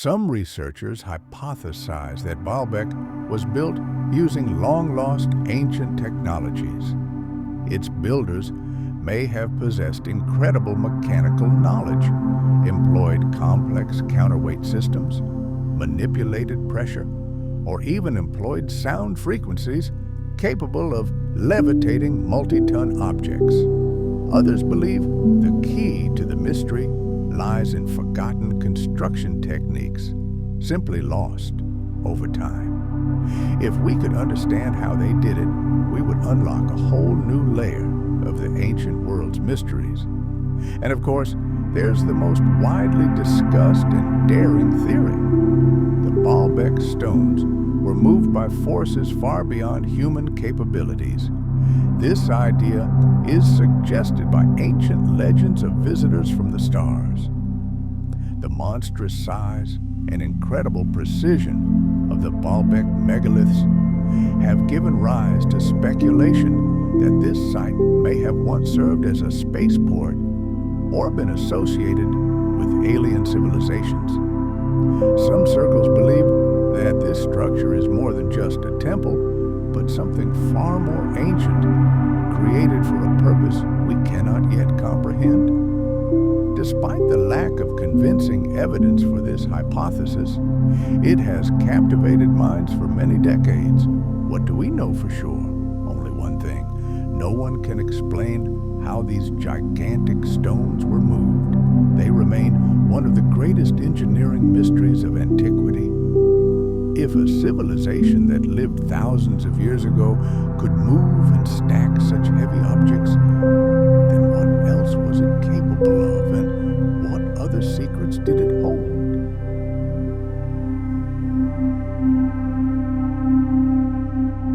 Some researchers hypothesize that Baalbek was built using long-lost ancient technologies. Its builders may have possessed incredible mechanical knowledge, employed complex counterweight systems, manipulated pressure, or even employed sound frequencies capable of levitating multi-ton objects. Others believe the key to the mystery lies in forgotten construction techniques, simply lost over time. If we could understand how they did it, we would unlock a whole new layer of the ancient world's mysteries. And of course, there's the most widely discussed and daring theory. The Baalbek stones were moved by forces far beyond human capabilities. This idea is suggested by ancient legends of visitors from the stars. The monstrous size and incredible precision of the Baalbek megaliths have given rise to speculation that this site may have once served as a spaceport or been associated with alien civilizations. Some circles believe that this structure is more than just a temple, but something far more ancient, created for a purpose we cannot yet comprehend. Despite the lack of convincing evidence for this hypothesis, it has captivated minds for many decades. What do we know for sure? Only one thing. No one can explain how these gigantic stones were moved. They remain one of the greatest engineering mysteries of antiquity. If a civilization that lived thousands of years ago could move and stack such heavy objects, then what else was it capable of, and what other secrets did it hold?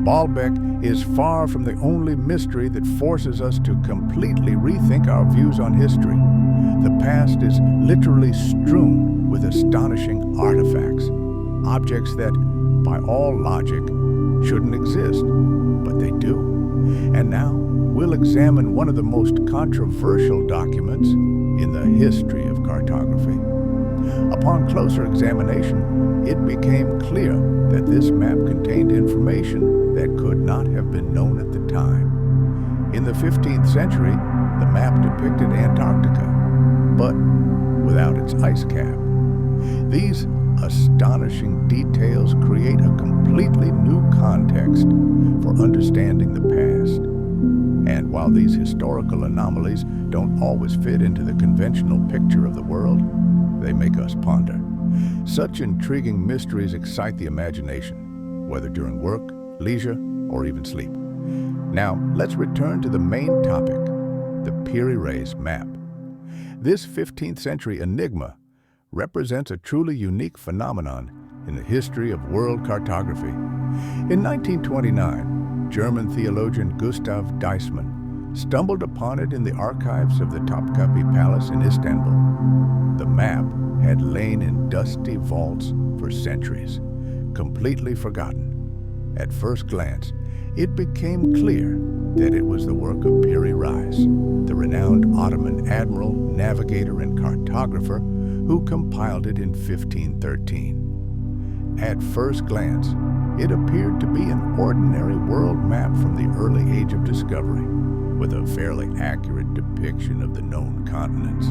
Baalbek is far from the only mystery that forces us to completely rethink our views on history. The past is literally strewn with astonishing artifacts. Objects that, by all logic, shouldn't exist, but they do. And now, we'll examine one of the most controversial documents in the history of cartography. Upon closer examination, it became clear that this map contained information that could not have been known at the time. In the 15th century, the map depicted Antarctica, but without its ice cap. These astonishing details create a completely new context for understanding the past. And while these historical anomalies don't always fit into the conventional picture of the world, they make us ponder. Such intriguing mysteries excite the imagination, whether during work, leisure, or even sleep. Now, let's return to the main topic, the Piri Reis map. This 15th century enigma represents a truly unique phenomenon in the history of world cartography. In 1929, German theologian Gustav Deissmann stumbled upon it in the archives of the Topkapi Palace in Istanbul. The map had lain in dusty vaults for centuries, completely forgotten. At first glance, it became clear that it was the work of Piri Reis, the renowned Ottoman admiral, navigator, and cartographer who compiled it in 1513. At first glance, it appeared to be an ordinary world map from the early age of discovery, with a fairly accurate depiction of the known continents.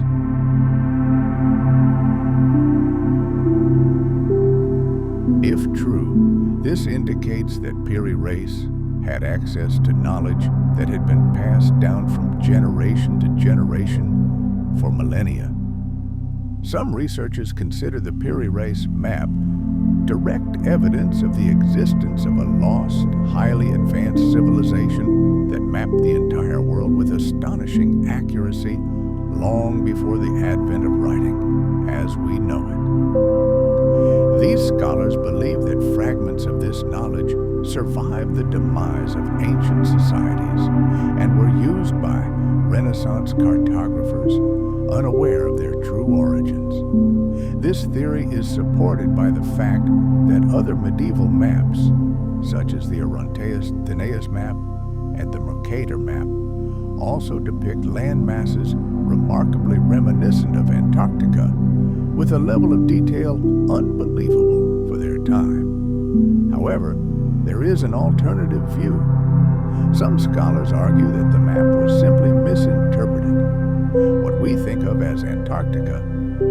If true, this indicates that Piri Reis had access to knowledge that had been passed down from generation to generation for millennia. Some researchers consider the Piri Reis map direct evidence of the existence of a lost, highly advanced civilization that mapped the entire world with astonishing accuracy long before the advent of writing as we know it. These scholars believe that fragments of this knowledge survived the demise of ancient societies and were used by Renaissance cartographers unaware of their true origins. This theory is supported by the fact that other medieval maps, such as the Argentinosaurus map and the Mercator map, also depict land masses remarkably reminiscent of Antarctica, with a level of detail unbelievable for their time. However, there is an alternative view. Some scholars argue that the map was simply misinterpreted. What we think of as Antarctica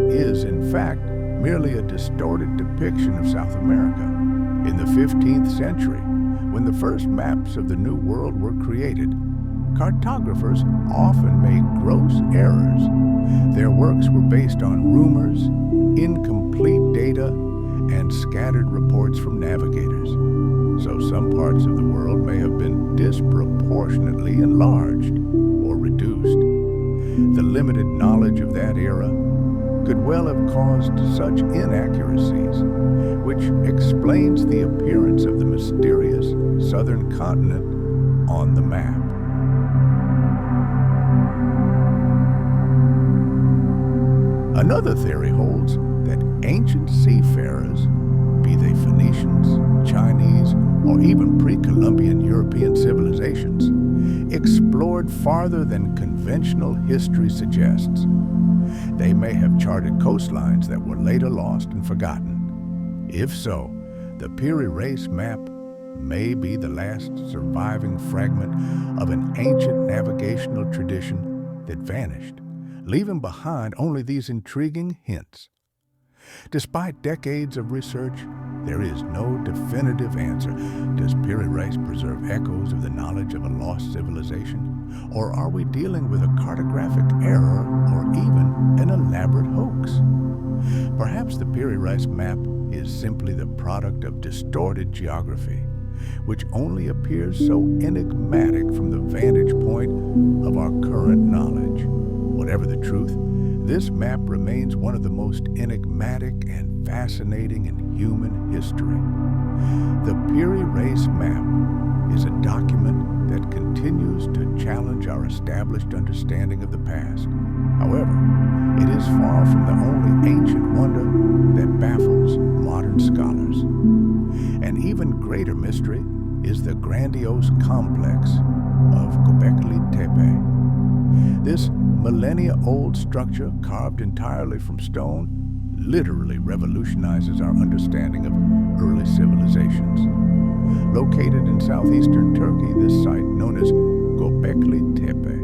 is, in fact, merely a distorted depiction of South America. In the 15th century, when the first maps of the New World were created, cartographers often made gross errors. Their works were based on rumors, incomplete data, and scattered reports from navigators. So some parts of the world may have been disproportionately enlarged or reduced. The limited knowledge of that era could well have caused such inaccuracies, which explains the appearance of the mysterious southern continent on the map. Another theory holds that ancient seafarers, be they Phoenicians, Chinese, or even pre-Columbian European civilizations, explored farther than conventional history suggests. They may have charted coastlines that were later lost and forgotten. If so, the Piri Reis map may be the last surviving fragment of an ancient navigational tradition that vanished, leaving behind only these intriguing hints. Despite decades of research, there is no definitive answer. Does Piri Reis preserve echoes of the knowledge of a lost civilization? Or are we dealing with a cartographic error or even an elaborate hoax? Perhaps the Piri Reis map is simply the product of distorted geography, which only appears so enigmatic from the vantage point of our current knowledge. Whatever the truth, this map remains one of the most enigmatic and fascinating in human history. The Piri Reis map is a document that continues to challenge our established understanding of the past. However, it is far from the only ancient wonder that baffles modern scholars. An even greater mystery is the grandiose complex of Göbekli Tepe. This millennia-old structure, carved entirely from stone, literally revolutionizes our understanding of early civilizations. Located in southeastern Turkey, this site, known as Göbekli Tepe,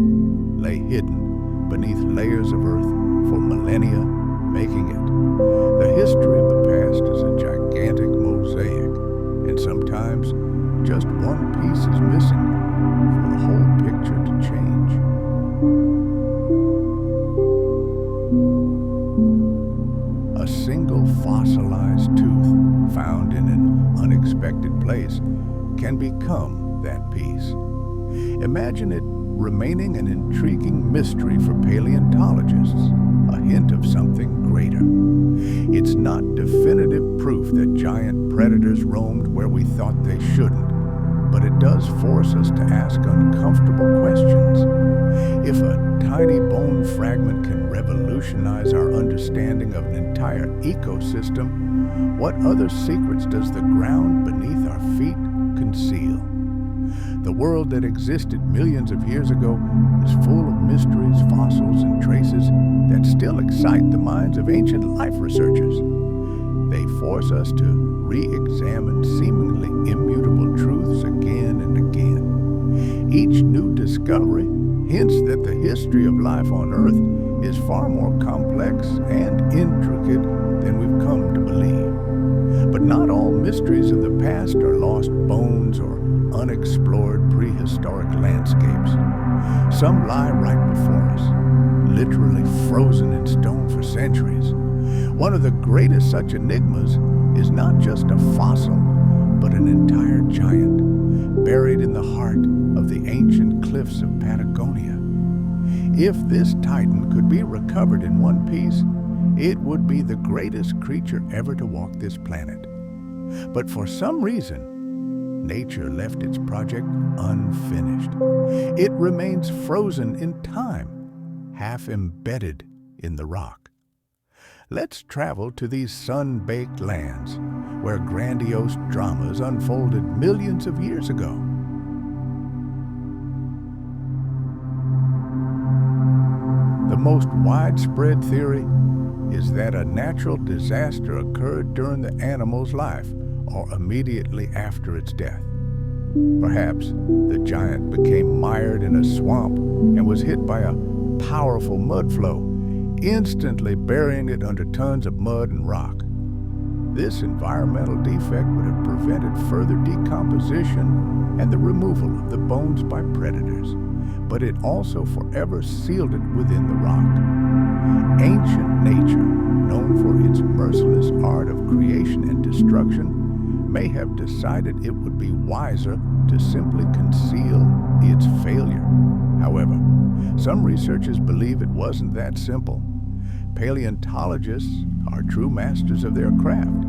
lay hidden beneath layers of earth for millennia, making it. The history of the past is a gigantic mosaic, and sometimes just one piece is missing for the whole picture to change. A single fossilized tooth found in an unexpected place can become that piece. Imagine it remaining an intriguing mystery for paleontologists, a hint of something greater. It's not definitive proof that giant predators roamed where we thought they shouldn't, but it does force us to ask uncomfortable questions. If a tiny bone fragment can revolutionize our understanding of an entire ecosystem, what other secrets does the ground beneath our feet conceal? The world that existed millions of years ago is full of mysteries, fossils, and traces that still excite the minds of ancient life researchers. They force us to re-examine seemingly immutable truths again and again. Each new discovery hints that the history of life on Earth is far more complex and intricate than we've come to believe. But not all mysteries of the past are lost bones or unexplored prehistoric landscapes. Some lie right before us, literally frozen in stone for centuries. One of the greatest such enigmas is not just a fossil, but an entire giant, buried in the heart of the ancient cliffs of Patagonia. If this titan could be recovered in one piece, it would be the greatest creature ever to walk this planet. But for some reason, nature left its project unfinished. It remains frozen in time, half embedded in the rock. Let's travel to these sun-baked lands, where grandiose dramas unfolded millions of years ago. The most widespread theory is that a natural disaster occurred during the animal's life or immediately after its death. Perhaps the giant became mired in a swamp and was hit by a powerful mud flow, instantly burying it under tons of mud and rock. This environmental defect would have prevented further decomposition and the removal of the bones by predators, but it also forever sealed it within the rock. Ancient nature, known for its merciless art of creation and destruction, may have decided it would be wiser to simply conceal its failure. However, some researchers believe it wasn't that simple. Paleontologists are true masters of their craft,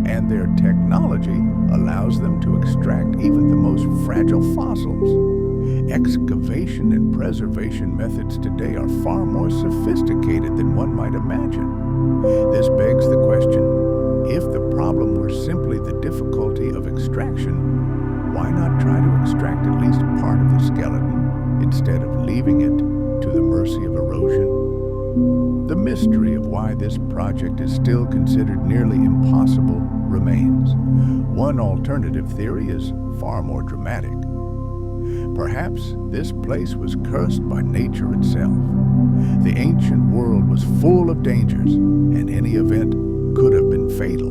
and their technology allows them to extract even the most fragile fossils. Excavation and preservation methods today are far more sophisticated than one might imagine. This begs the question, if the problem were simply the difficulty of extraction, why not try to extract at least part of the skeleton instead of leaving it to the mercy of erosion? The mystery of why this project is still considered nearly impossible remains. One alternative theory is far more dramatic. Perhaps this place was cursed by nature itself. The ancient world was full of dangers, and any event could have been fatal.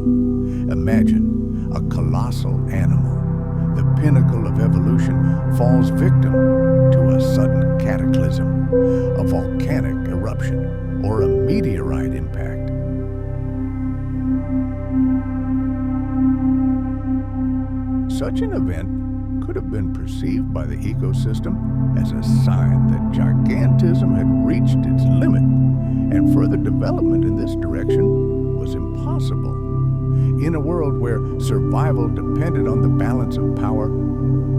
Imagine a colossal animal, the pinnacle of evolution, falls victim to a sudden cataclysm, a volcanic eruption, or a meteorite impact. Such an event could have been perceived by the ecosystem as a sign that gigantism had reached its limit, and further development in this direction was impossible. In a world where survival depended on the balance of power,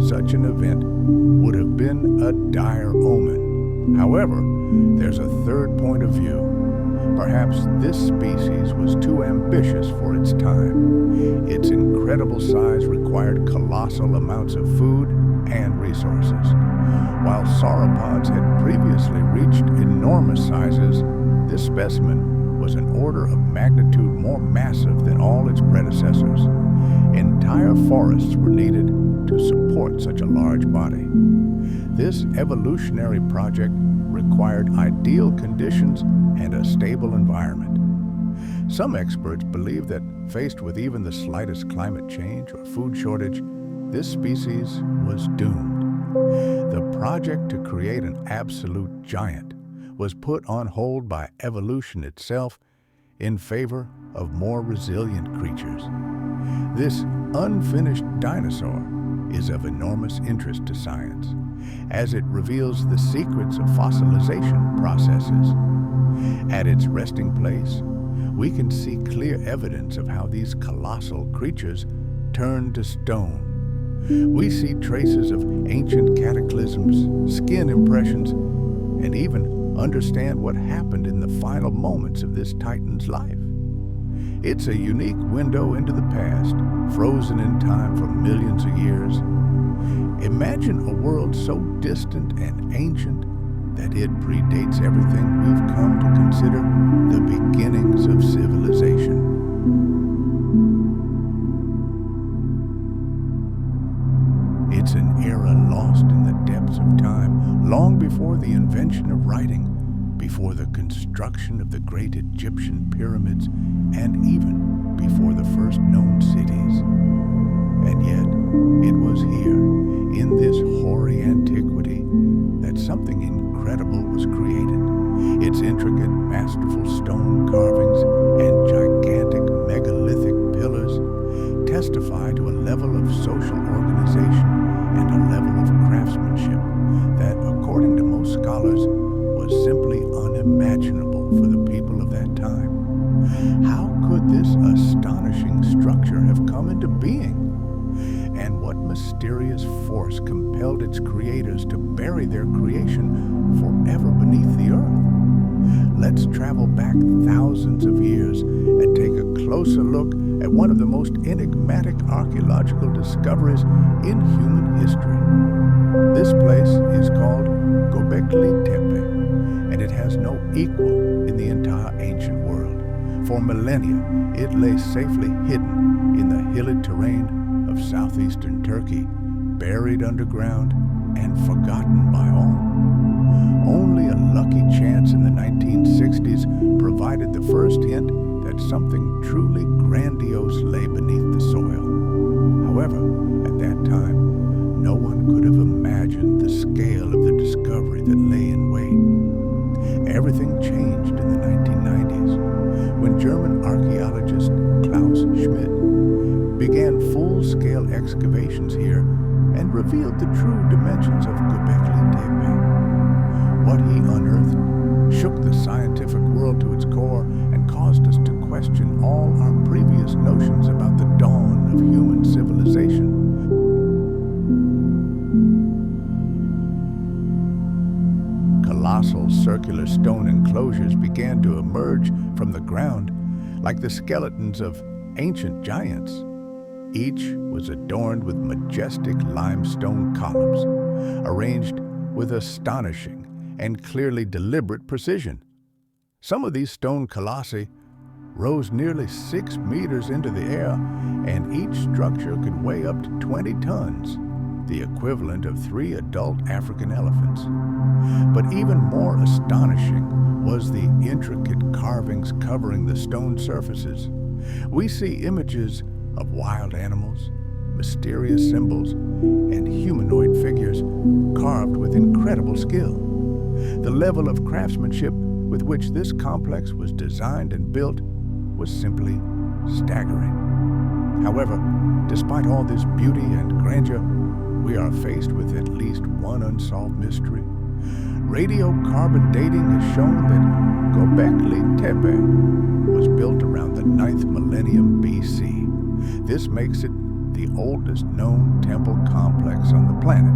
such an event would have been a dire omen. However, there's a third point of view. Perhaps this species was too ambitious for its time. Its incredible size required colossal amounts of food and resources. While sauropods had previously reached enormous sizes, this specimen was an order of magnitude more massive than all its predecessors. Entire forests were needed to support such a large body. This evolutionary project required ideal conditions and a stable environment. Some experts believe that faced with even the slightest climate change or food shortage, this species was doomed. The project to create an absolute giant was put on hold by evolution itself in favor of more resilient creatures. This unfinished dinosaur is of enormous interest to science, as it reveals the secrets of fossilization processes. At its resting place, we can see clear evidence of how these colossal creatures turned to stone. We see traces of ancient cataclysms, skin impressions, and even understand what happened in the final moments of this titan's life. It's a unique window into the past, frozen in time for millions of years. Imagine a world so distant and ancient that it predates everything we've come to consider the beginnings of civilization. It's an era lost in the depths of time, long before the invention of writing, before the construction of the great Egyptian pyramids, and even before the first known cities. And yet, it was here, in this hoary antiquity, that something incredible was created. Its intricate, masterful stone carvings and gigantic megalithic pillars testify to a level of social organization and a level of craftsmanship that, according to most scholars, was simply unimaginable for the people of that time. How could this astonishing structure have come into being? And what mysterious force compelled its creators to bury their creation forever beneath the earth? Let's travel back thousands of years and take a closer look at one of the most enigmatic archaeological discoveries in human history. This place is called Göbekli Tepe, and it has no equal in the entire ancient world. For millennia, it lay safely hidden in the hilly terrain of southeastern Turkey, buried underground and forgotten by all. Only a lucky chance in the 1960s provided the first hint that something truly grandiose lay beneath the soil. However, at that time, no one could have imagined the scale of the discovery that lay in wait. Everything changed in the 1990s when German archaeologist Klaus Schmidt began full-scale excavations here and revealed the true dimensions of Göbekli Tepe. What he unearthed shook the scientific world to its core and caused us to question all our previous notions about the dawn of human civilization. Colossal circular stone enclosures began to emerge from the ground like the skeletons of ancient giants. Each was adorned with majestic limestone columns, arranged with astonishing and clearly deliberate precision. Some of these stone colossi rose nearly 6 meters into the air, and each structure could weigh up to 20 tons, the equivalent of 3 adult African elephants. But even more astonishing was the intricate carvings covering the stone surfaces. We see images of wild animals, mysterious symbols, and humanoid figures carved with incredible skill. The level of craftsmanship with which this complex was designed and built was simply staggering. However, despite all this beauty and grandeur, we are faced with at least one unsolved mystery. Radiocarbon dating has shown that Göbekli Tepe was built around the 9th millennium BC. This makes it the oldest known temple complex on the planet.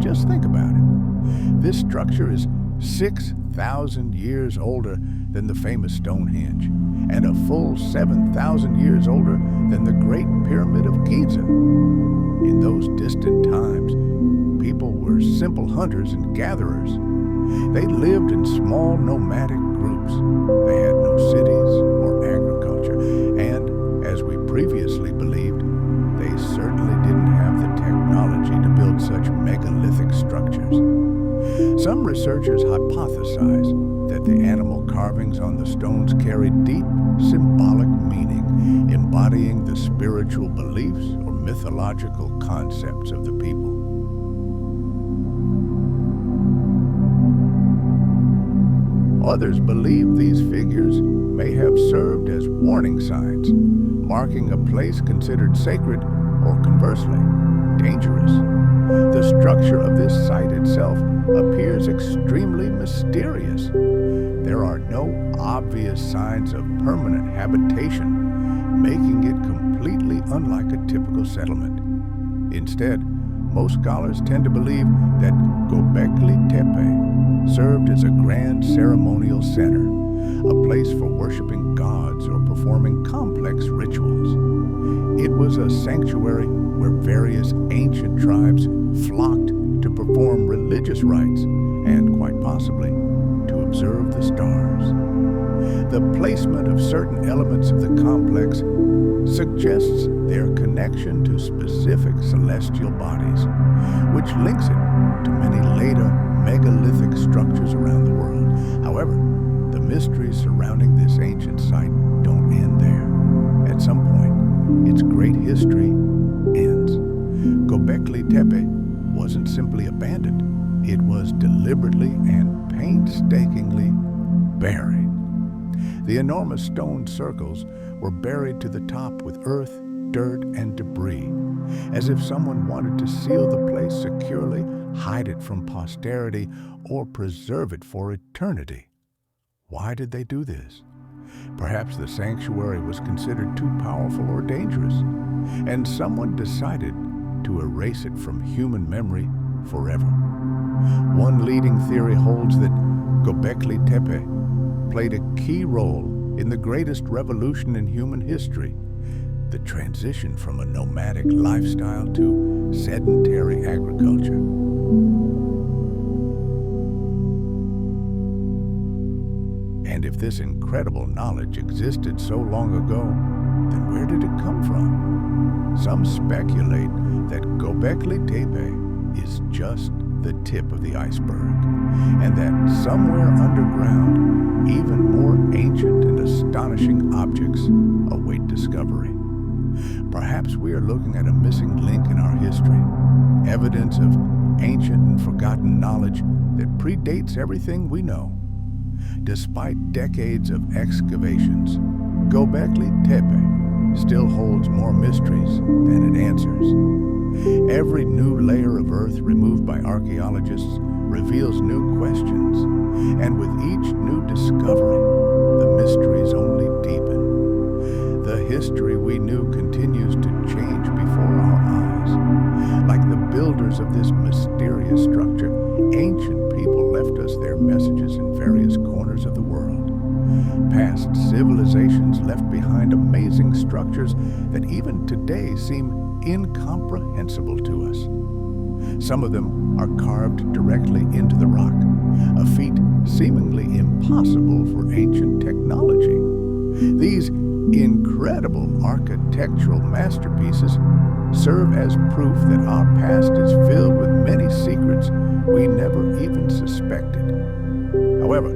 Just think about it. This structure is 6,000 years older than the famous Stonehenge, and a full 7,000 years older than the Great Pyramid of Giza. In those distant times, people were simple hunters and gatherers. They lived in small nomadic groups. They had no cities or agriculture, and, as we previously believed, they certainly didn't have the technology to build such megalithic structures. Some researchers hypothesize that the animal carvings on the stones carried deep symbolic meaning, embodying the spiritual beliefs or mythological concepts of the people. Others believe these figures may have served as warning signs, marking a place considered sacred or, conversely, dangerous. The structure of this site itself appears extremely mysterious. There are no obvious signs of permanent habitation, making it completely unlike a typical settlement. Instead, most scholars tend to believe that Göbekli Tepe served as a grand ceremonial center, a place for worshiping gods or performing complex rituals. It was a sanctuary where various ancient tribes flocked to perform religious rites and, quite possibly, to observe the stars. The placement of certain elements of the complex suggests their connection to specific celestial bodies, which links it to many later megalithic structures around the world. However, the mysteries surrounding this ancient site don't end there. At some point, its great history ends. Göbekli Tepe wasn't simply abandoned. It was deliberately and painstakingly buried. The enormous stone circles were buried to the top with earth, dirt, and debris, as if someone wanted to seal the place securely, hide it from posterity, or preserve it for eternity. Why did they do this? Perhaps the sanctuary was considered too powerful or dangerous, and someone decided to erase it from human memory forever. One leading theory holds that Göbekli Tepe played a key role in the greatest revolution in human history, the transition from a nomadic lifestyle to sedentary agriculture. And if this incredible knowledge existed so long ago, then where did it come from? Some speculate that Göbekli Tepe is just the tip of the iceberg, and that somewhere underground, even more ancient and astonishing objects await discovery. Perhaps we are looking at a missing link in our history, evidence of ancient and forgotten knowledge that predates everything we know. Despite decades of excavations, Göbekli Tepe still holds more mysteries than it answers. Every new layer of earth removed by archaeologists reveals new questions, and with each new discovery, the mysteries only deepen. The history we knew continues to change before our eyes. Like the builders of this mysterious structure, ancient people left us their messages in various corners of the world. Past civilizations left behind amazing structures that even today seem incomprehensible to us. Some of them are carved directly into the rock, a feat seemingly impossible for ancient technology. These incredible architectural masterpieces serve as proof that our past is filled with many secrets we never even suspected. However,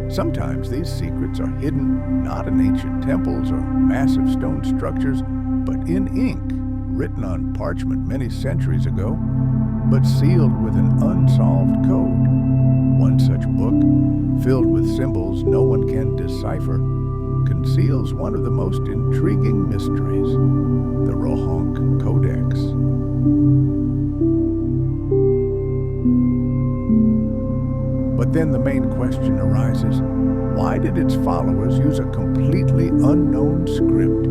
sometimes these secrets are hidden not in ancient temples or massive stone structures, but in ink written on parchment many centuries ago, but sealed with an unsolved code. One such book, filled with symbols no one can decipher, conceals one of the most intriguing mysteries, the Rohank Codex. But then the main question arises, why did its followers use a completely unknown script?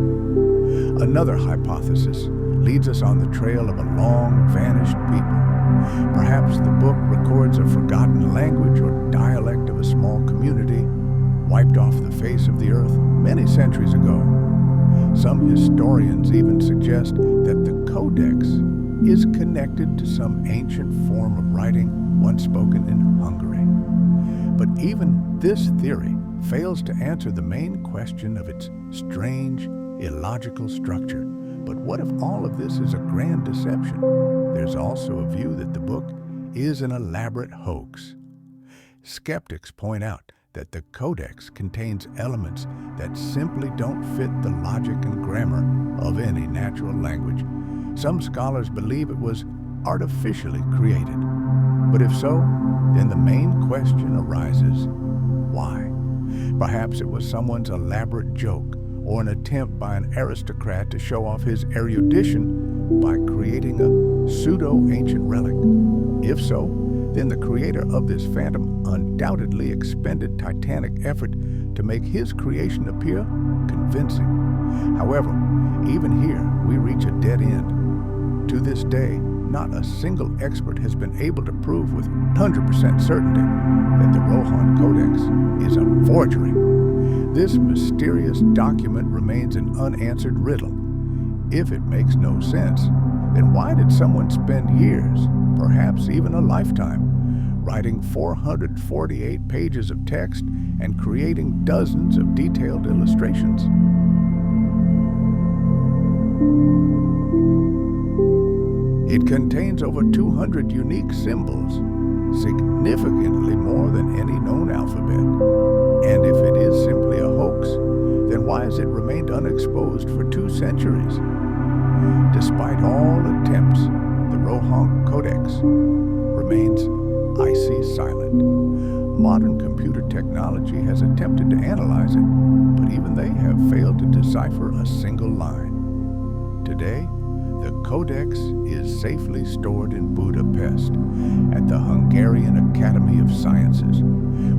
Another hypothesis leads us on the trail of a long-vanished people. Perhaps the book records a forgotten language or dialect of a small community, wiped off the face of the earth many centuries ago. Some historians even suggest that the Codex is connected to some ancient form of writing once spoken in Hungary. But even this theory fails to answer the main question of its strange, illogical structure. But what if all of this is a grand deception? There's also a view that the book is an elaborate hoax. Skeptics point out that the Codex contains elements that simply don't fit the logic and grammar of any natural language. Some scholars believe it was artificially created. But if so, then the main question arises, why? Perhaps it was someone's elaborate joke or an attempt by an aristocrat to show off his erudition by creating a pseudo-ancient relic. If so, then the creator of this phantom undoubtedly expended titanic effort to make his creation appear convincing. However, even here we reach a dead end. To this day, not a single expert has been able to prove with 100% certainty that the Rohan Codex is a forgery. This mysterious document remains an unanswered riddle. If it makes no sense, then why did someone spend years, perhaps even a lifetime, writing 448 pages of text and creating dozens of detailed illustrations? It contains over 200 unique symbols, significantly more than any known alphabet. And if it is simply a hoax, then why has it remained unexposed for 2 centuries? Despite all attempts, the Rohan Codex remains icy silent. Modern computer technology has attempted to analyze it, but even they have failed to decipher a single line. Today, the Codex is safely stored in Budapest at the Hungarian Academy of Sciences,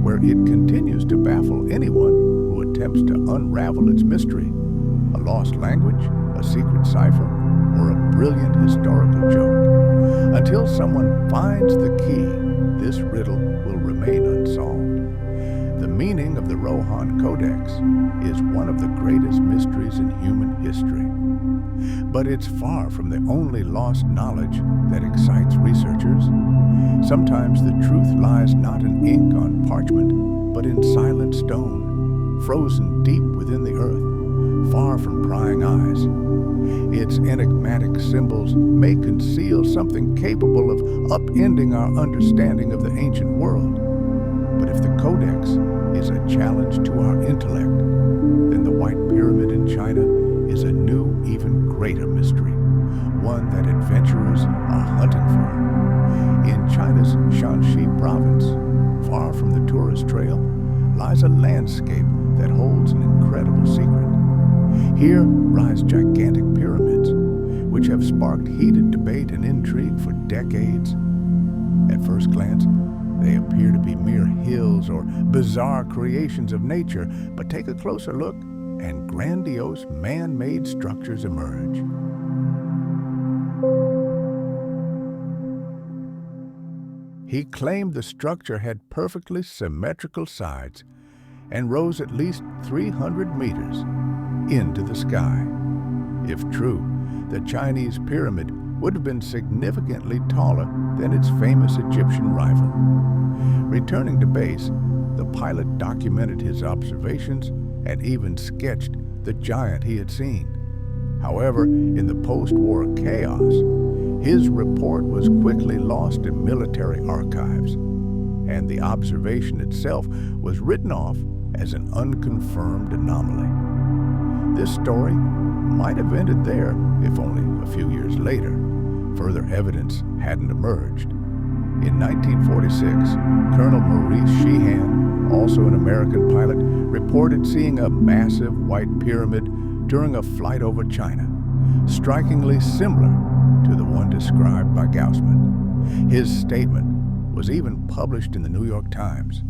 where it continues to baffle anyone who attempts to unravel its mystery, a lost language, a secret cipher, or a brilliant historical joke. Until someone finds the key, this riddle will remain unsolved. The meaning of the Rohan Codex is one of the greatest mysteries in human history. But it's far from the only lost knowledge that excites researchers. Sometimes the truth lies not in ink on parchment, but in silent stone. frozen deep within the earth, far from prying eyes. Its enigmatic symbols may conceal something capable of upending our understanding of the ancient world. But if the codex is a challenge to our intellect, then the White Pyramid in China is a new, even greater mystery, one that adventurers are hunting for. In China's Shanxi province, far from the tourist trail, lies a landscape that holds an incredible secret. Here rise gigantic pyramids, which have sparked heated debate and intrigue for decades. At first glance, they appear to be mere hills or bizarre creations of nature, but take a closer look and grandiose man-made structures emerge. He claimed the structure had perfectly symmetrical sides and rose at least 300 meters into the sky. If true, the Chinese pyramid would have been significantly taller than its famous Egyptian rival. Returning to base, the pilot documented his observations and even sketched the giant he had seen. However, in the post-war chaos, his report was quickly lost in military archives, and the observation itself was written off as an unconfirmed anomaly. This story might have ended there if only a few years later further evidence hadn't emerged. In 1946, Colonel Maurice Sheehan, also an American pilot, reported seeing a massive white pyramid during a flight over China, strikingly similar to the one described by Gaussman. His statement was even published in the New York Times.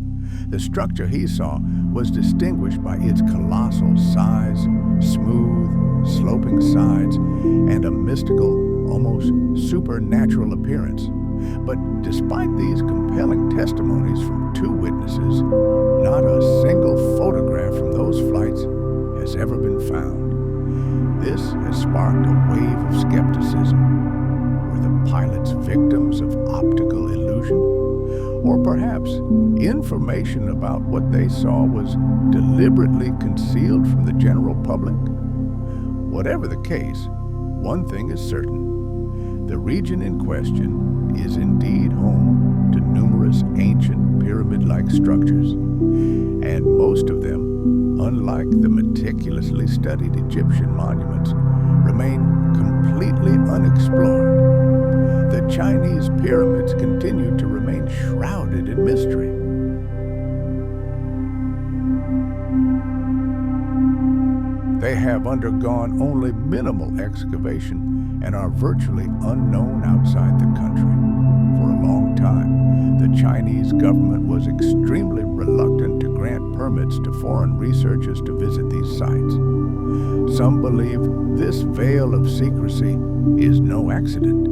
The structure he saw was distinguished by its colossal size, smooth, sloping sides, and a mystical, almost supernatural appearance. But despite these compelling testimonies from two witnesses, not a single photograph from those flights has ever been found. This has sparked a wave of skepticism. Were the pilots victims of optical illusion? Or perhaps information about what they saw was deliberately concealed from the general public? Whatever the case, one thing is certain. The region in question is indeed home to numerous ancient pyramid-like structures, and most of them, unlike the meticulously studied Egyptian monuments, remain completely unexplored. The Chinese pyramids continue to remain shrouded in mystery. They have undergone only minimal excavation and are virtually unknown outside the country. For a long time, the Chinese government was extremely reluctant to grant permits to foreign researchers to visit these sites. Some believe this veil of secrecy is no accident.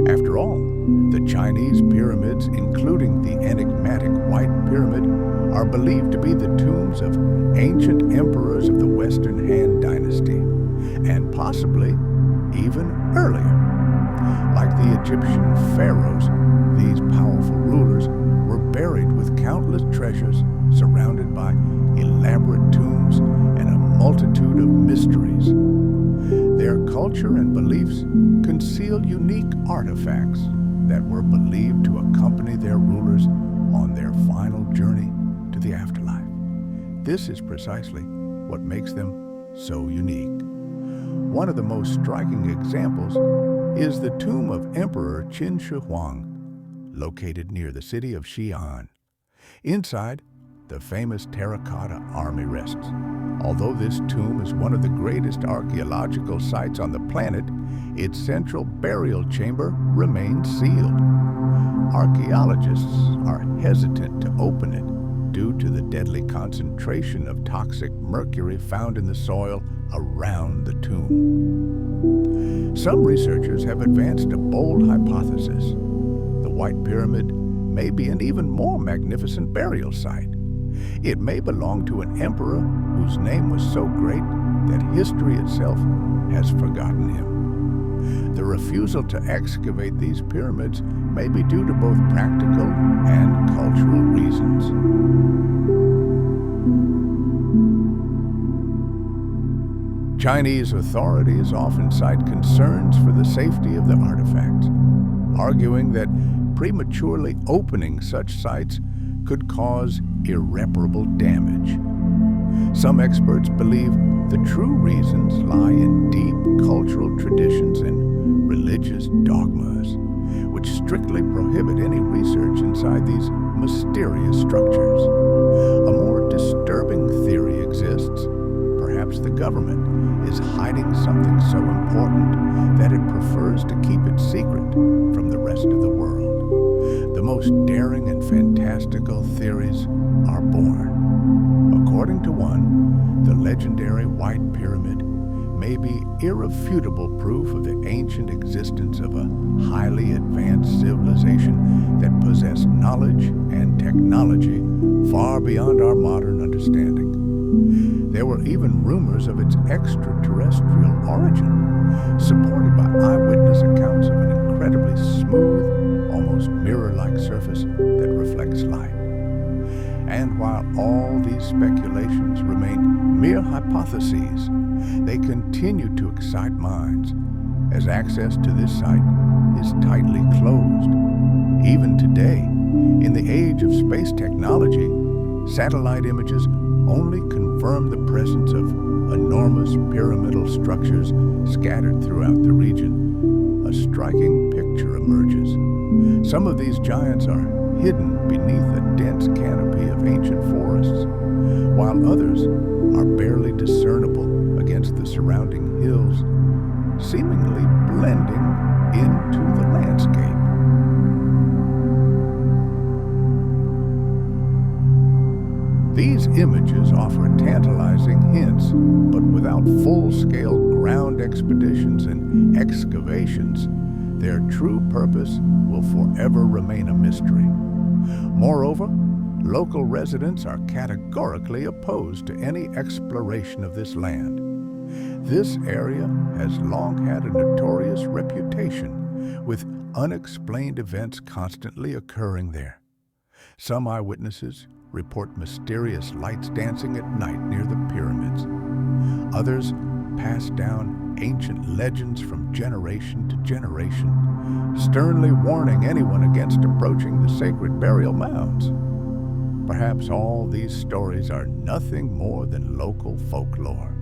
After all, the Chinese pyramids, including the enigmatic White Pyramid, are believed to be the tombs of ancient emperors of the Western Han Dynasty, and possibly even earlier. Like the Egyptian pharaohs, these powerful rulers were buried with countless treasures, surrounded by elaborate tombs and a multitude of mysteries. Their culture and beliefs conceal unique artifacts that were believed to accompany their rulers on their final journey to the afterlife. This is precisely what makes them so unique. One of the most striking examples is the tomb of Emperor Qin Shi Huang, located near the city of Xi'an. Inside, the famous terracotta army rests. Although this tomb is one of the greatest archaeological sites on the planet, its central burial chamber remains sealed. Archaeologists are hesitant to open it due to the deadly concentration of toxic mercury found in the soil around the tomb. Some researchers have advanced a bold hypothesis. The White Pyramid may be an even more magnificent burial site. It may belong to an emperor whose name was so great that history itself has forgotten him. The refusal to excavate these pyramids may be due to both practical and cultural reasons. Chinese authorities often cite concerns for the safety of the artifacts, arguing that prematurely opening such sites could cause irreparable damage. Some experts believe the true reasons lie in deep cultural traditions and religious dogmas, which strictly prohibit any research inside these mysterious structures. A more disturbing theory exists. Perhaps the government is hiding something so important that it prefers to keep it secret from the rest of the world. The most daring and fantastical theories are born. According to one, the legendary White Pyramid may be irrefutable proof of the ancient existence of a highly advanced civilization that possessed knowledge and technology far beyond our modern understanding. There were even rumors of its extraterrestrial origin, supported by eyewitness accounts of an incredibly smooth, almost mirror-like surface that reflects light. And while all these speculations remain mere hypotheses, they continue to excite minds, as access to this site is tightly closed. Even today, in the age of space technology, satellite images only confirm the presence of enormous pyramidal structures scattered throughout the region. A striking picture emerges. Some of these giants are hidden beneath a dense canopy of ancient forests, while others are barely discernible against the surrounding hills, seemingly blending into the landscape. These images offer tantalizing hints, but without full-scale ground expeditions and excavations, their true purpose will forever remain a mystery. Moreover, local residents are categorically opposed to any exploration of this land. This area has long had a notorious reputation, with unexplained events constantly occurring there. Some eyewitnesses report mysterious lights dancing at night near the pyramids. Others pass down ancient legends from generation to generation, sternly warning anyone against approaching the sacred burial mounds. Perhaps all these stories are nothing more than local folklore.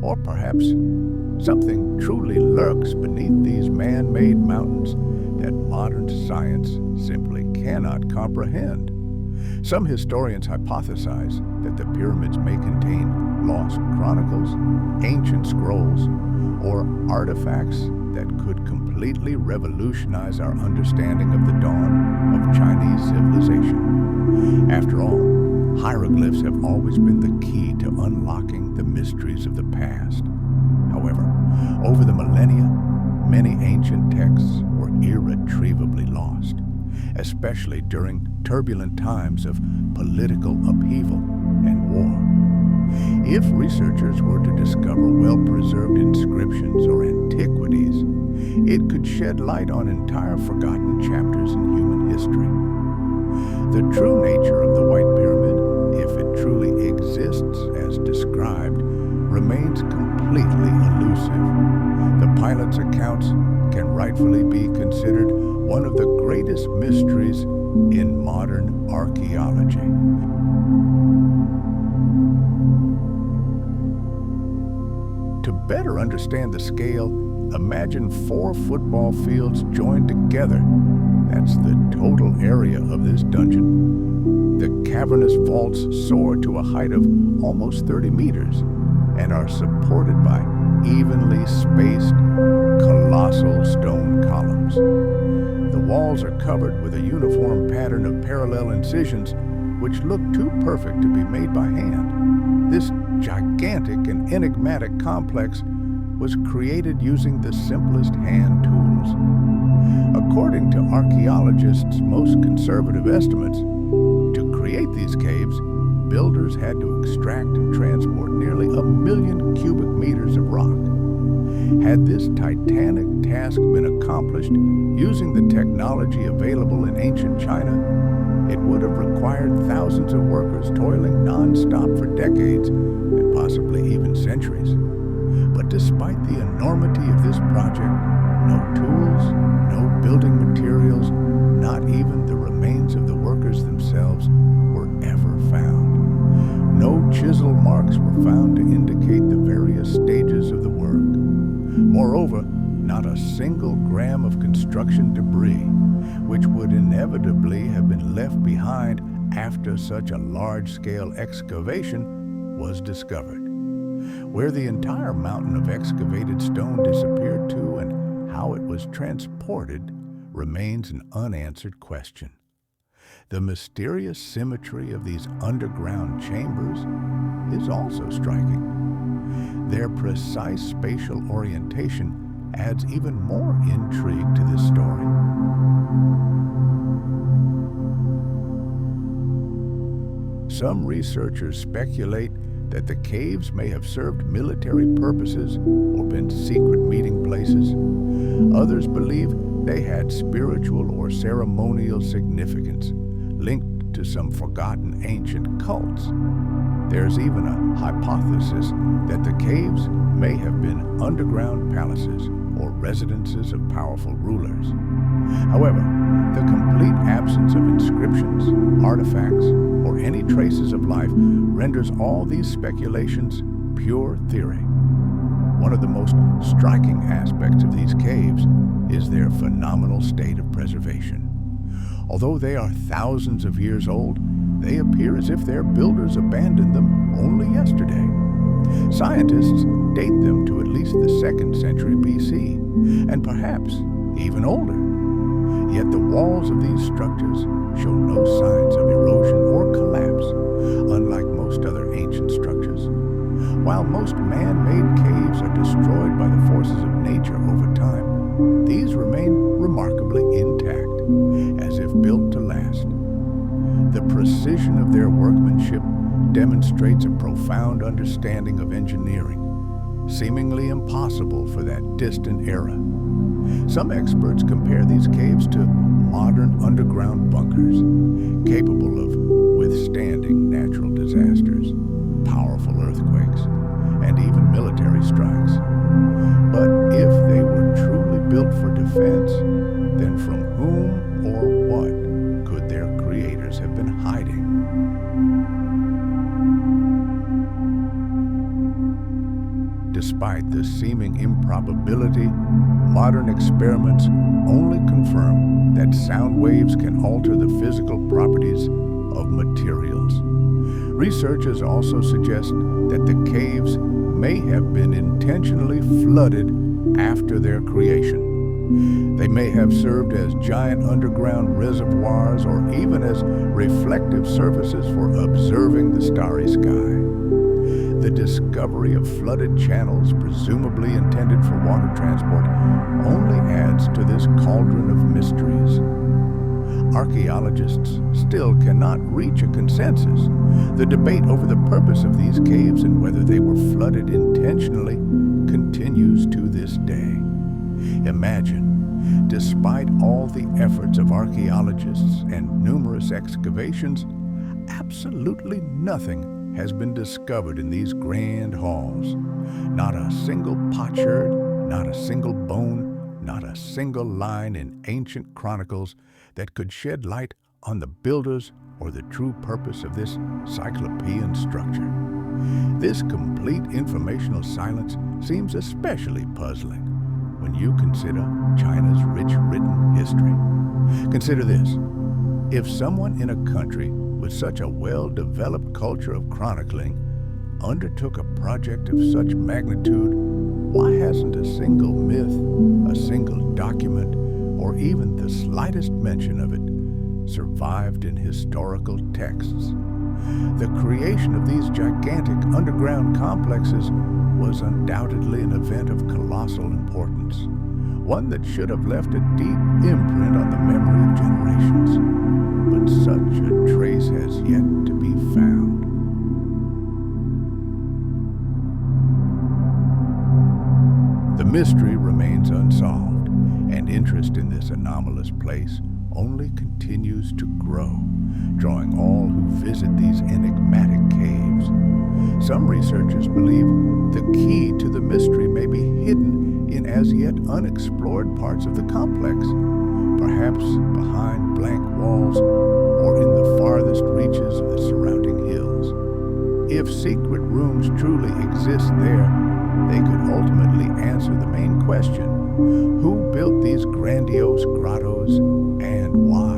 Or perhaps something truly lurks beneath these man-made mountains that modern science simply cannot comprehend. Some historians hypothesize that the pyramids may contain lost chronicles, ancient scrolls, or artifacts that could completely revolutionize our understanding of the dawn of Chinese civilization. After all, hieroglyphs have always been the key to unlocking the mysteries of the past. However, over the millennia, many ancient texts were irretrievably lost, especially during turbulent times of political upheaval and war. If researchers were to discover well-preserved inscriptions or antiquities, it could shed light on entire forgotten chapters in human history. The true nature of the White Pyramid, if it truly exists as described, remains completely elusive. The pilot's accounts can rightfully be considered one of the greatest mysteries in modern archaeology. To better understand the scale, imagine 4 football fields joined together. That's the total area of this dungeon. The cavernous vaults soar to a height of almost 30 meters and are supported by evenly spaced, colossal stone columns. The walls are covered with a uniform pattern of parallel incisions which look too perfect to be made by hand. This gigantic and enigmatic complex was created using the simplest hand tools. According to archaeologists' most conservative estimates, to create these caves, builders had to extract and transport nearly 1 million cubic meters of rock. Had this titanic task been accomplished using the technology available in ancient China, it would have required thousands of workers toiling non-stop for decades and possibly even centuries. Despite the enormity of this project, no tools, no building materials, not even the remains of the workers themselves were ever found. No chisel marks were found to indicate the various stages of the work. Moreover, not a single gram of construction debris, which would inevitably have been left behind after such a large-scale excavation, was discovered. Where the entire mountain of excavated stone disappeared to and how it was transported remains an unanswered question. The mysterious symmetry of these underground chambers is also striking. Their precise spatial orientation adds even more intrigue to this story. Some researchers speculate that the caves may have served military purposes or been secret meeting places. Others believe they had spiritual or ceremonial significance, linked to some forgotten ancient cults. There's even a hypothesis that the caves may have been underground palaces or residences of powerful rulers. However, the complete absence of inscriptions, artifacts, or any traces of life renders all these speculations pure theory. One of the most striking aspects of these caves is their phenomenal state of preservation. Although they are thousands of years old, they appear as if their builders abandoned them only yesterday. Scientists date them to at least the 2nd century BC, and perhaps even older. Yet the walls of these structures show no signs of erosion or collapse, unlike most other ancient structures. While most man-made caves are destroyed by the forces of nature over time, these remain remarkably intact, as if built to last. The precision of their workmanship demonstrates a profound understanding of engineering, seemingly impossible for that distant era. Some experts compare these caves to modern underground bunkers, capable of withstanding natural disasters, powerful earthquakes, and even military strikes. But if they were truly built for defense, then from whom or what could their creators have been hiding? Despite the seeming improbability, modern experiments only confirm that sound waves can alter the physical properties of materials. Researchers also suggest that the caves may have been intentionally flooded after their creation. They may have served as giant underground reservoirs or even as reflective surfaces for observing the starry sky. The discovery of flooded channels, presumably intended for water transport, only adds to this cauldron of mysteries. Archaeologists still cannot reach a consensus. The debate over the purpose of these caves and whether they were flooded intentionally continues to this day. Imagine, despite all the efforts of archaeologists and numerous excavations, absolutely nothing has been discovered in these grand halls. Not a single potsherd, not a single bone, not a single line in ancient chronicles that could shed light on the builders or the true purpose of this cyclopean structure. This complete informational silence seems especially puzzling when you consider China's rich written history. Consider this. If someone in a country with such a well-developed culture of chronicling undertook a project of such magnitude, why hasn't a single myth, a single document, or even the slightest mention of it survived in historical texts? The creation of these gigantic underground complexes was undoubtedly an event of colossal importance, one that should have left a deep imprint on the memory of generations. But such a trace has yet to be found. The mystery remains unsolved, and interest in this anomalous place only continues to grow. drawing all who visit these enigmatic caves. Some researchers believe the key to the mystery may be hidden in as yet unexplored parts of the complex, perhaps behind blank walls or in the farthest reaches of the surrounding hills. If secret rooms truly exist there, they could ultimately answer the main question: who built these grandiose grottos and why?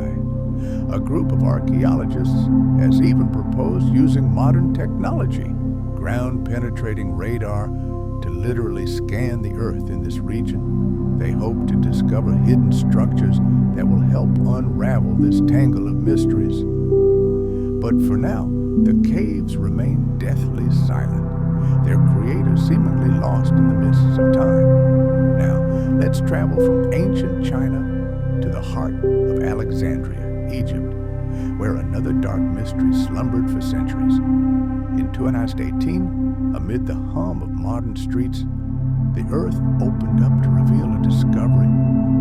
A group of archaeologists has even proposed using modern technology, ground-penetrating radar, to literally scan the Earth in this region. They hope to discover hidden structures that will help unravel this tangle of mysteries. But for now, the caves remain deathly silent, their creator seemingly lost in the mists of time. Now, let's travel from ancient China to the heart of Alexandria, Egypt, where another dark mystery slumbered for centuries. In 2018, amid the hum of modern streets, the Earth opened up to reveal a discovery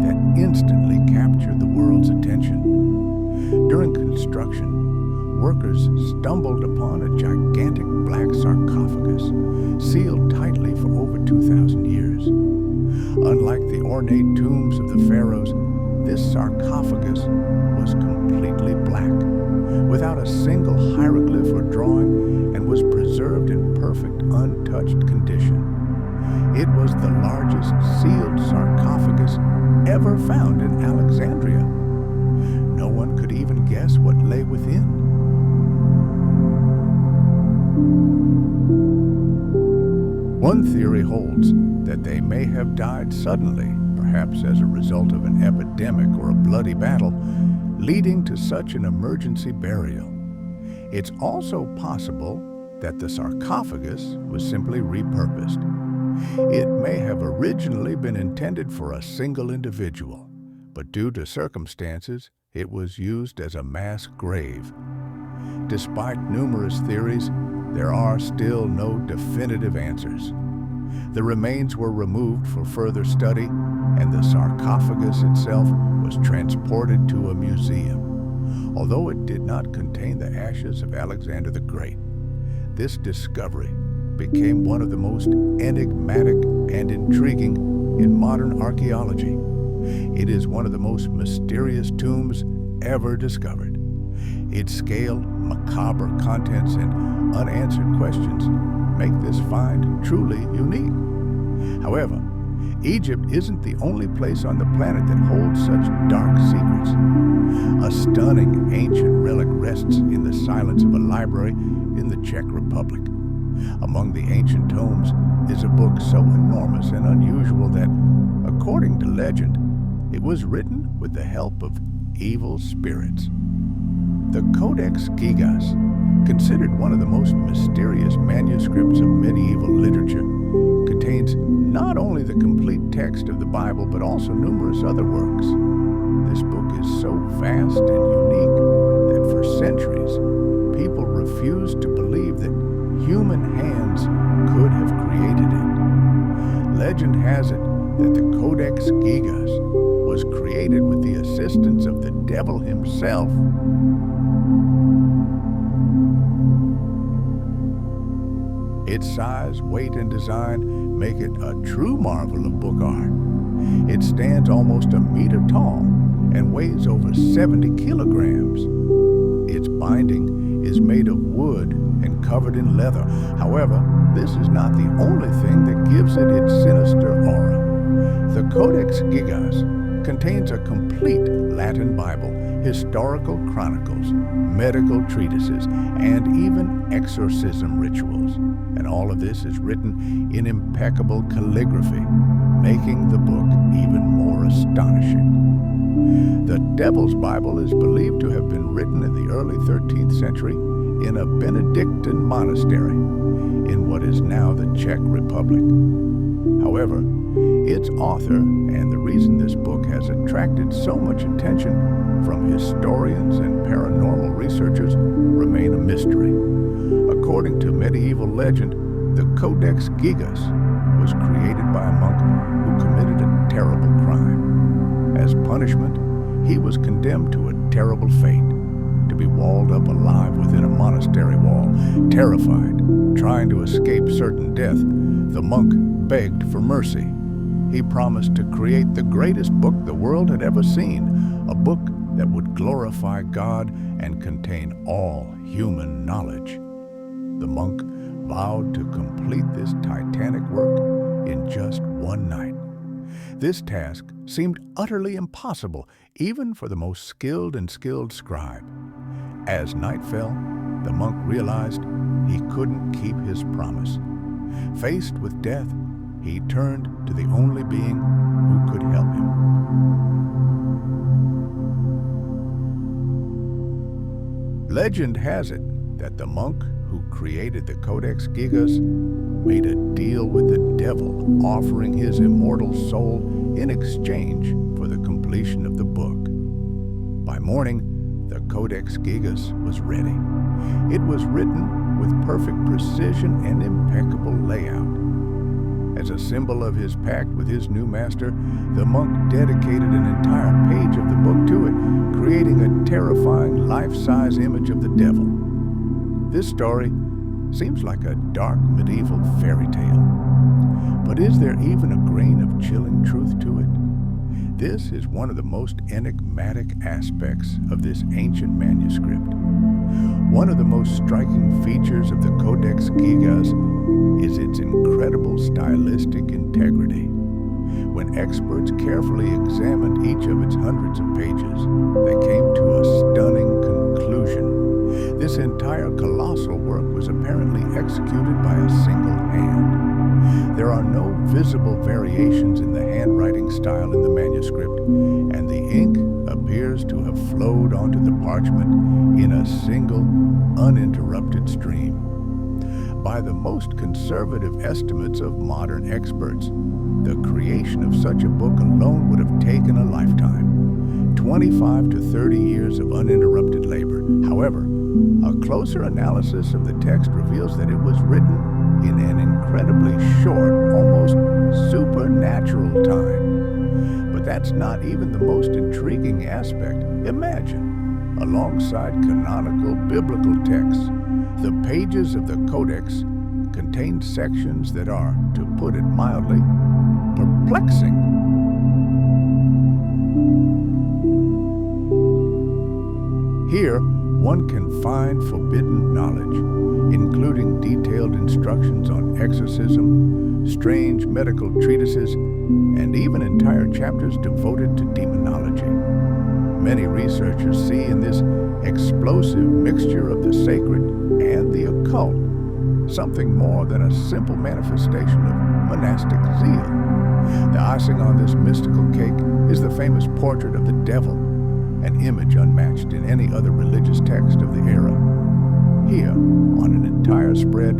that instantly captured the world's attention. During construction, workers stumbled upon a gigantic black sarcophagus, sealed tightly for over 2,000 years. Unlike the ornate tombs of the pharaohs, this sarcophagus was completely black, without a single hieroglyph or drawing, and was preserved in perfect, untouched condition. It was the largest sealed sarcophagus ever found in Alexandria. No one could even guess what lay within. One theory holds that they may have died suddenly, perhaps as a result of an epidemic or a bloody battle, leading to such an emergency burial. It's also possible that the sarcophagus was simply repurposed. It may have originally been intended for a single individual, but due to circumstances, it was used as a mass grave. Despite numerous theories, there are still no definitive answers. The remains were removed for further study, and the sarcophagus itself was transported to a museum. Although it did not contain the ashes of Alexander the Great, this discovery became one of the most enigmatic and intriguing in modern archaeology. It is one of the most mysterious tombs ever discovered. Its scale, macabre contents, and unanswered questions make this find truly unique. However, Egypt isn't the only place on the planet that holds such dark secrets. A stunning ancient relic rests in the silence of a library in the Czech Republic. Among the ancient tomes is a book so enormous and unusual that, according to legend, it was written with the help of evil spirits. The Codex Gigas, considered one of the most mysterious manuscripts of medieval literature, contains not only the complete text of the Bible, but also numerous other works. This book is so vast and unique that for centuries, people refused to believe that human hands could have created it. Legend has it that the Codex Gigas was created with the assistance of the devil himself. Its size, weight, and design make it a true marvel of book art. It stands almost a meter tall and weighs over 70 kilograms. Its binding is made of wood and covered in leather. However, this is not the only thing that gives it its sinister aura. The Codex Gigas contains a complete Latin Bible, historical chronicles, medical treatises, and even exorcism rituals. And all of this is written in impeccable calligraphy, making the book even more astonishing. The Devil's Bible is believed to have been written in the early 13th century in a Benedictine monastery in what is now the Czech Republic. However, its author and the reason this book has attracted so much attention from historians and paranormal researchers remain a mystery. According to medieval legend, the Codex Gigas was created by a monk who committed a terrible crime. As punishment, he was condemned to a terrible fate. to be walled up alive within a monastery wall. Terrified, trying to escape certain death, the monk begged for mercy. He promised to create the greatest book the world had ever seen, a book that would glorify God and contain all human knowledge. The monk vowed to complete this titanic work in just one night. This task seemed utterly impossible, even for the most skilled scribe. As night fell, the monk realized he couldn't keep his promise. Faced with death, he turned to the only being who could help him. Legend has it that the monk who created the Codex Gigas made a deal with the devil, offering his immortal soul in exchange for the completion of the book. By morning, the Codex Gigas was ready. It was written with perfect precision and impeccable layout. As a symbol of his pact with his new master, the monk dedicated an entire page of the book to it, creating a terrifying life-size image of the devil. This story seems like a dark medieval fairy tale. But is there even a grain of chilling truth to it? This is one of the most enigmatic aspects of this ancient manuscript. One of the most striking features of the Codex Gigas is its incredible stylistic integrity. When experts carefully examined each of its hundreds of pages, they came to a stunning conclusion. This entire colossal work was apparently executed by a single hand. There are no visible variations in the handwriting style in the manuscript, and the ink appears to have flowed onto the parchment in a single, uninterrupted stream. By the most conservative estimates of modern experts, the creation of such a book alone would have taken a lifetime, 25 to 30 years of uninterrupted labor. However, a closer analysis of the text reveals that it was written in an incredibly short, almost supernatural time. But that's not even the most intriguing aspect. Imagine, alongside canonical biblical texts, the pages of the Codex contain sections that are, to put it mildly, perplexing. Here, one can find forbidden knowledge, including detailed instructions on exorcism, strange medical treatises, and even entire chapters devoted to demonology. Many researchers see in this explosive mixture of the sacred and the occult something more than a simple manifestation of monastic zeal. The icing on this mystical cake is the famous portrait of the devil, an image unmatched in any other religious text of the era. Here, on an entire spread,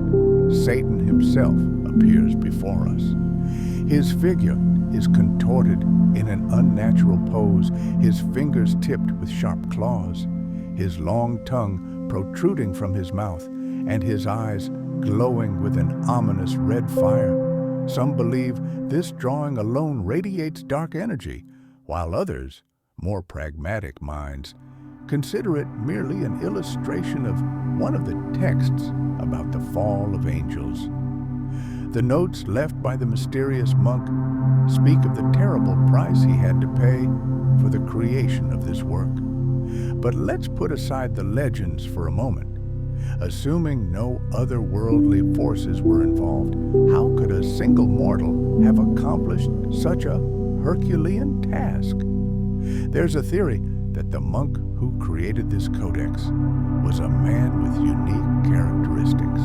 Satan himself appears before us. His figure is contorted in an unnatural pose, his fingers tipped with sharp claws, his long tongue protruding from his mouth, and his eyes glowing with an ominous red fire. Some believe this drawing alone radiates dark energy, while others, more pragmatic minds, consider it merely an illustration of one of the texts about the fall of angels. The notes left by the mysterious monk speak of the terrible price he had to pay for the creation of this work. But let's put aside the legends for a moment. Assuming no otherworldly forces were involved, how could a single mortal have accomplished such a Herculean task? There's a theory that the monk who created this codex was a man with unique characteristics.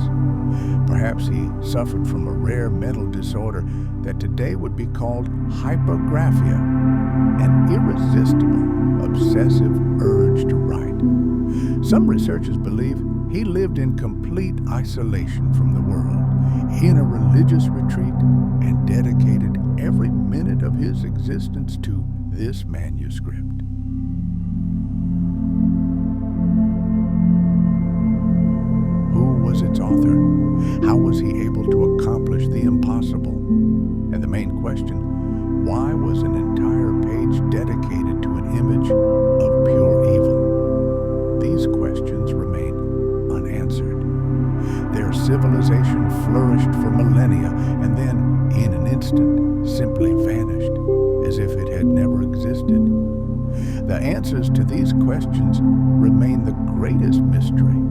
Perhaps he suffered from a rare mental disorder that today would be called hypergraphia, an irresistible, obsessive urge to write. Some researchers believe he lived in complete isolation from the world, in a religious retreat, and dedicated every minute of his existence to this manuscript. Who was its author? How was he able to accomplish the impossible? And the main question, why was an entire page dedicated to an image of pure evil? These questions civilization flourished for millennia and then, in an instant, simply vanished, as if it had never existed? The answers to these questions remain the greatest mystery,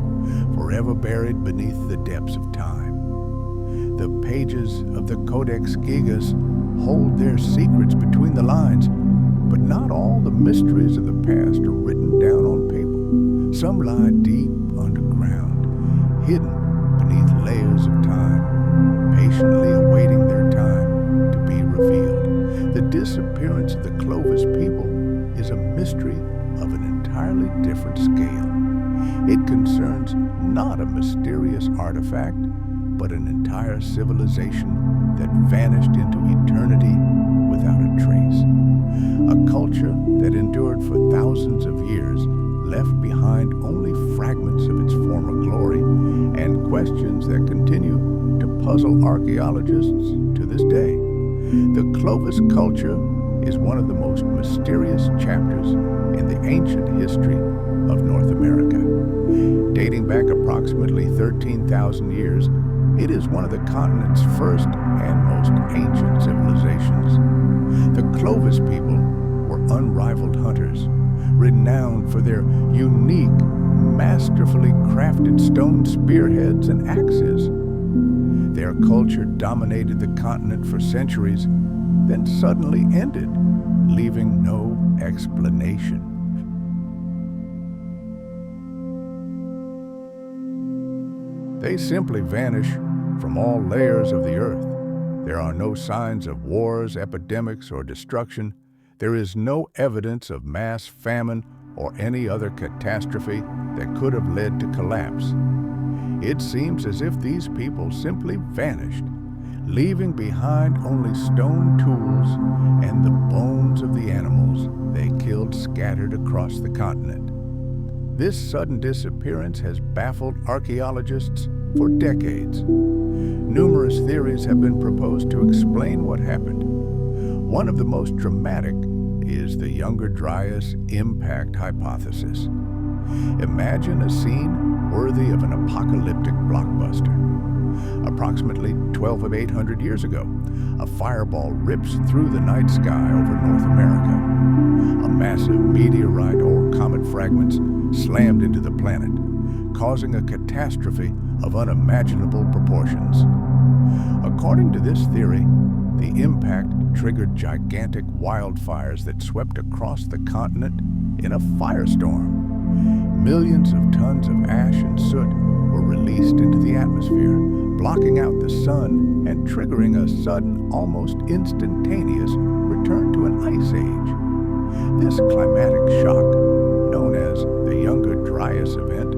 forever buried beneath the depths of time. The pages of the Codex Gigas hold their secrets between the lines, but not all the mysteries of the past are written down on paper. Some lie deep underground, hidden beneath layers of time, patiently awaiting their time to be revealed. The disappearance of the Clovis people is a mystery of an entirely different scale. It concerns not a mysterious artifact, but an entire civilization that vanished into eternity without a trace. A culture that endured for thousands of years, left behind only fragments of its former glory, and questions that continue to puzzle archaeologists to this day. The Clovis culture is one of the most mysterious chapters in the ancient history of North America. Dating back approximately 13,000 years, it is one of the continent's first and most ancient civilizations. The Clovis people were unrivaled hunters, renowned for their unique, masterfully crafted stone spearheads and axes. Their culture dominated the continent for centuries, then suddenly ended, leaving no explanation. They simply vanish from all layers of the earth. There are no signs of wars, epidemics, or destruction. There is no evidence of mass famine or any other catastrophe that could have led to collapse. It seems as if these people simply vanished, leaving behind only stone tools and the bones of the animals they killed scattered across the continent. This sudden disappearance has baffled archaeologists for decades. Numerous theories have been proposed to explain what happened. One of the most dramatic is the Younger Dryas impact hypothesis. Imagine a scene worthy of an apocalyptic blockbuster. Approximately 12,800 years ago, a fireball rips through the night sky over North America. A massive meteorite or comet fragments slammed into the planet, causing a catastrophe of unimaginable proportions. According to this theory, the impact triggered gigantic wildfires that swept across the continent in a firestorm. Millions of tons of ash and soot were released into the atmosphere, blocking out the sun and triggering a sudden, almost instantaneous return to an ice age. This climatic shock, known as the Younger Dryas event,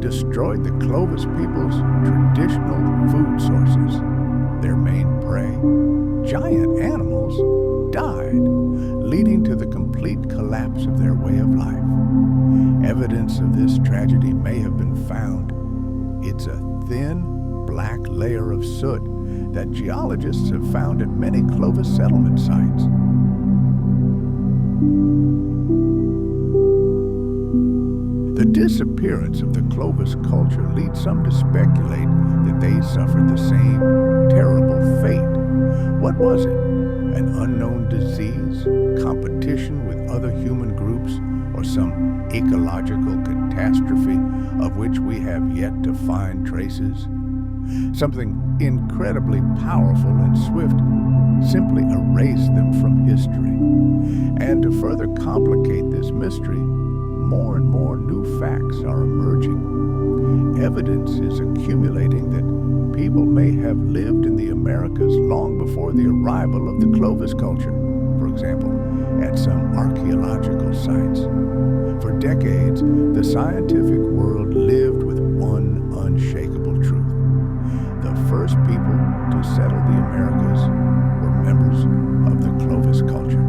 destroyed the Clovis people's traditional food sources. Their main prey, giant animals, died, leading to the complete collapse of their way of life. Evidence of this tragedy may have been found. It's a thin, black layer of soot that geologists have found at many Clovis settlement sites. The disappearance of the Clovis culture leads some to speculate that they suffered the same terrible fate. What was it? An unknown disease, competition with other human groups, or some ecological catastrophe of which we have yet to find traces? Something incredibly powerful and swift simply erased them from history. And to further complicate this mystery, more and more new facts are emerging. Evidence is accumulating that people may have lived in the Americas long before the arrival of the Clovis culture, for example, at some archaeological sites. For decades, the scientific world lived with one unshakable truth. The first people to settle the Americas were members of the Clovis culture.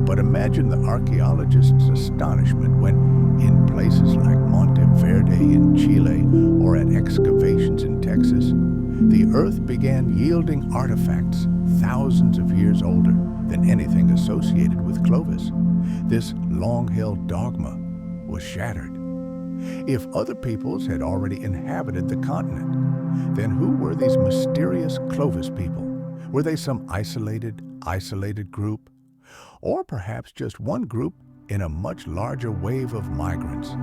But imagine the archaeologists' astonishment when, in places like Monte Verde in Chile or at excavations in Texas, the earth began yielding artifacts thousands of years older than anything associated with Clovis. This long-held dogma was shattered. If other peoples had already inhabited the continent, Then who were these mysterious Clovis people? Were they some isolated group? Or perhaps just one group in a much larger wave of migrants,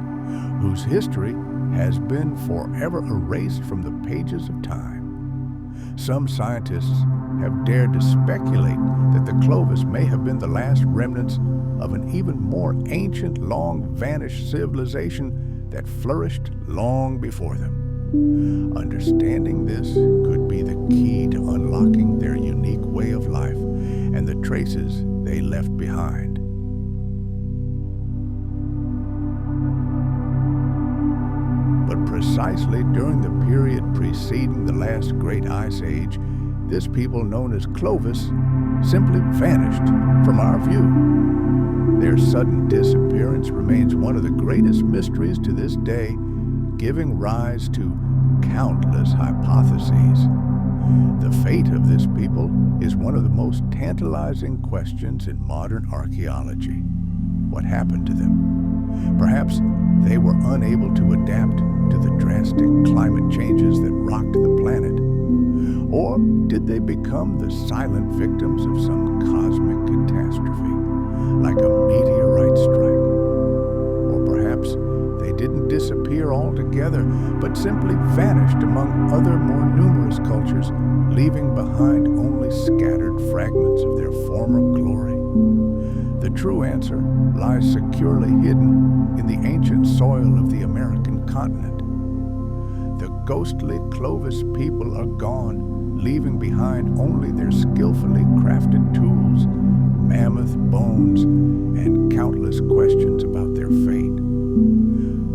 whose history has been forever erased from the pages of time? Some scientists have dared to speculate that the Clovis may have been the last remnants of an even more ancient, long-vanished civilization that flourished long before them. Understanding this could be the key to unlocking their unique way of life and the traces they left behind. But precisely during the period preceding the last great ice age, this people known as Clovis simply vanished from our view. Their sudden disappearance remains one of the greatest mysteries to this day, giving rise to countless hypotheses. The fate of this people is one of the most tantalizing questions in modern archaeology. What happened to them? Perhaps they were unable to adapt to the drastic climate changes that rocked the planet. Or did they become the silent victims of some cosmic catastrophe, like a meteorite strike? Or perhaps they didn't disappear altogether, but simply vanished among other more numerous cultures, leaving behind only scattered fragments of their former glory. The true answer lies securely hidden in the ancient soil of the American continent. The ghostly Clovis people are gone, leaving behind only their skillfully crafted tools, mammoth bones, and countless questions about their fate.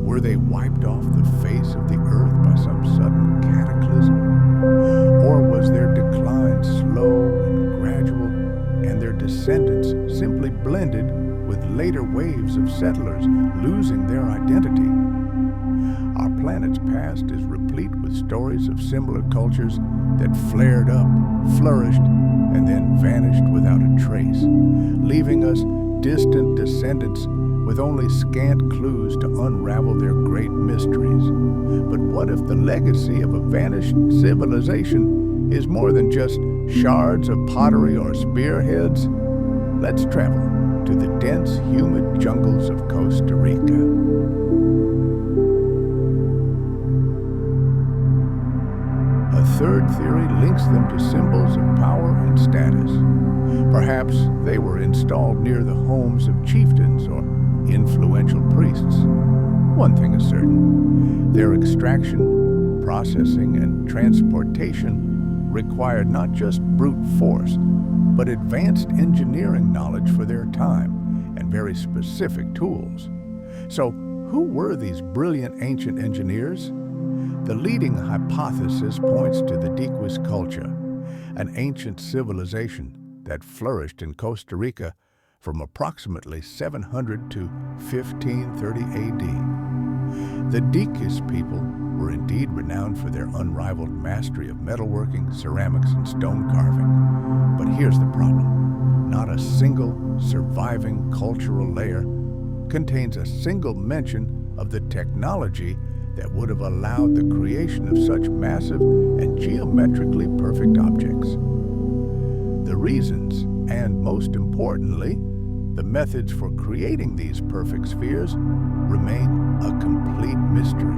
Were they wiped off the face of the earth by some sudden cataclysm? Or was their decline slow and gradual, and their descendants simply blended with later waves of settlers losing their identity? Our planet's past is replete with stories of similar cultures that flared up, flourished, and then vanished without a trace, leaving us distant descendants with only scant clues to unravel their great mysteries. But what if the legacy of a vanished civilization is more than just shards of pottery or spearheads? Let's travel to the dense, humid jungles of Costa Rica. A third theory links them to symbols of power and status. Perhaps they were installed near the homes of chieftains or influential priests. One thing is certain: their extraction, processing, and transportation required not just brute force, but advanced engineering knowledge for their time and very specific tools. So, who were these brilliant ancient engineers? The leading hypothesis points to the Diquis culture, an ancient civilization that flourished in Costa Rica from approximately 700 to 1530 AD. The Diquis people were indeed renowned for their unrivaled mastery of metalworking, ceramics, and stone carving. But here's the problem: not a single surviving cultural layer contains a single mention of the technology that would have allowed the creation of such massive and geometrically perfect objects. The reasons, and most importantly, the methods for creating these perfect spheres, remain a complete mystery.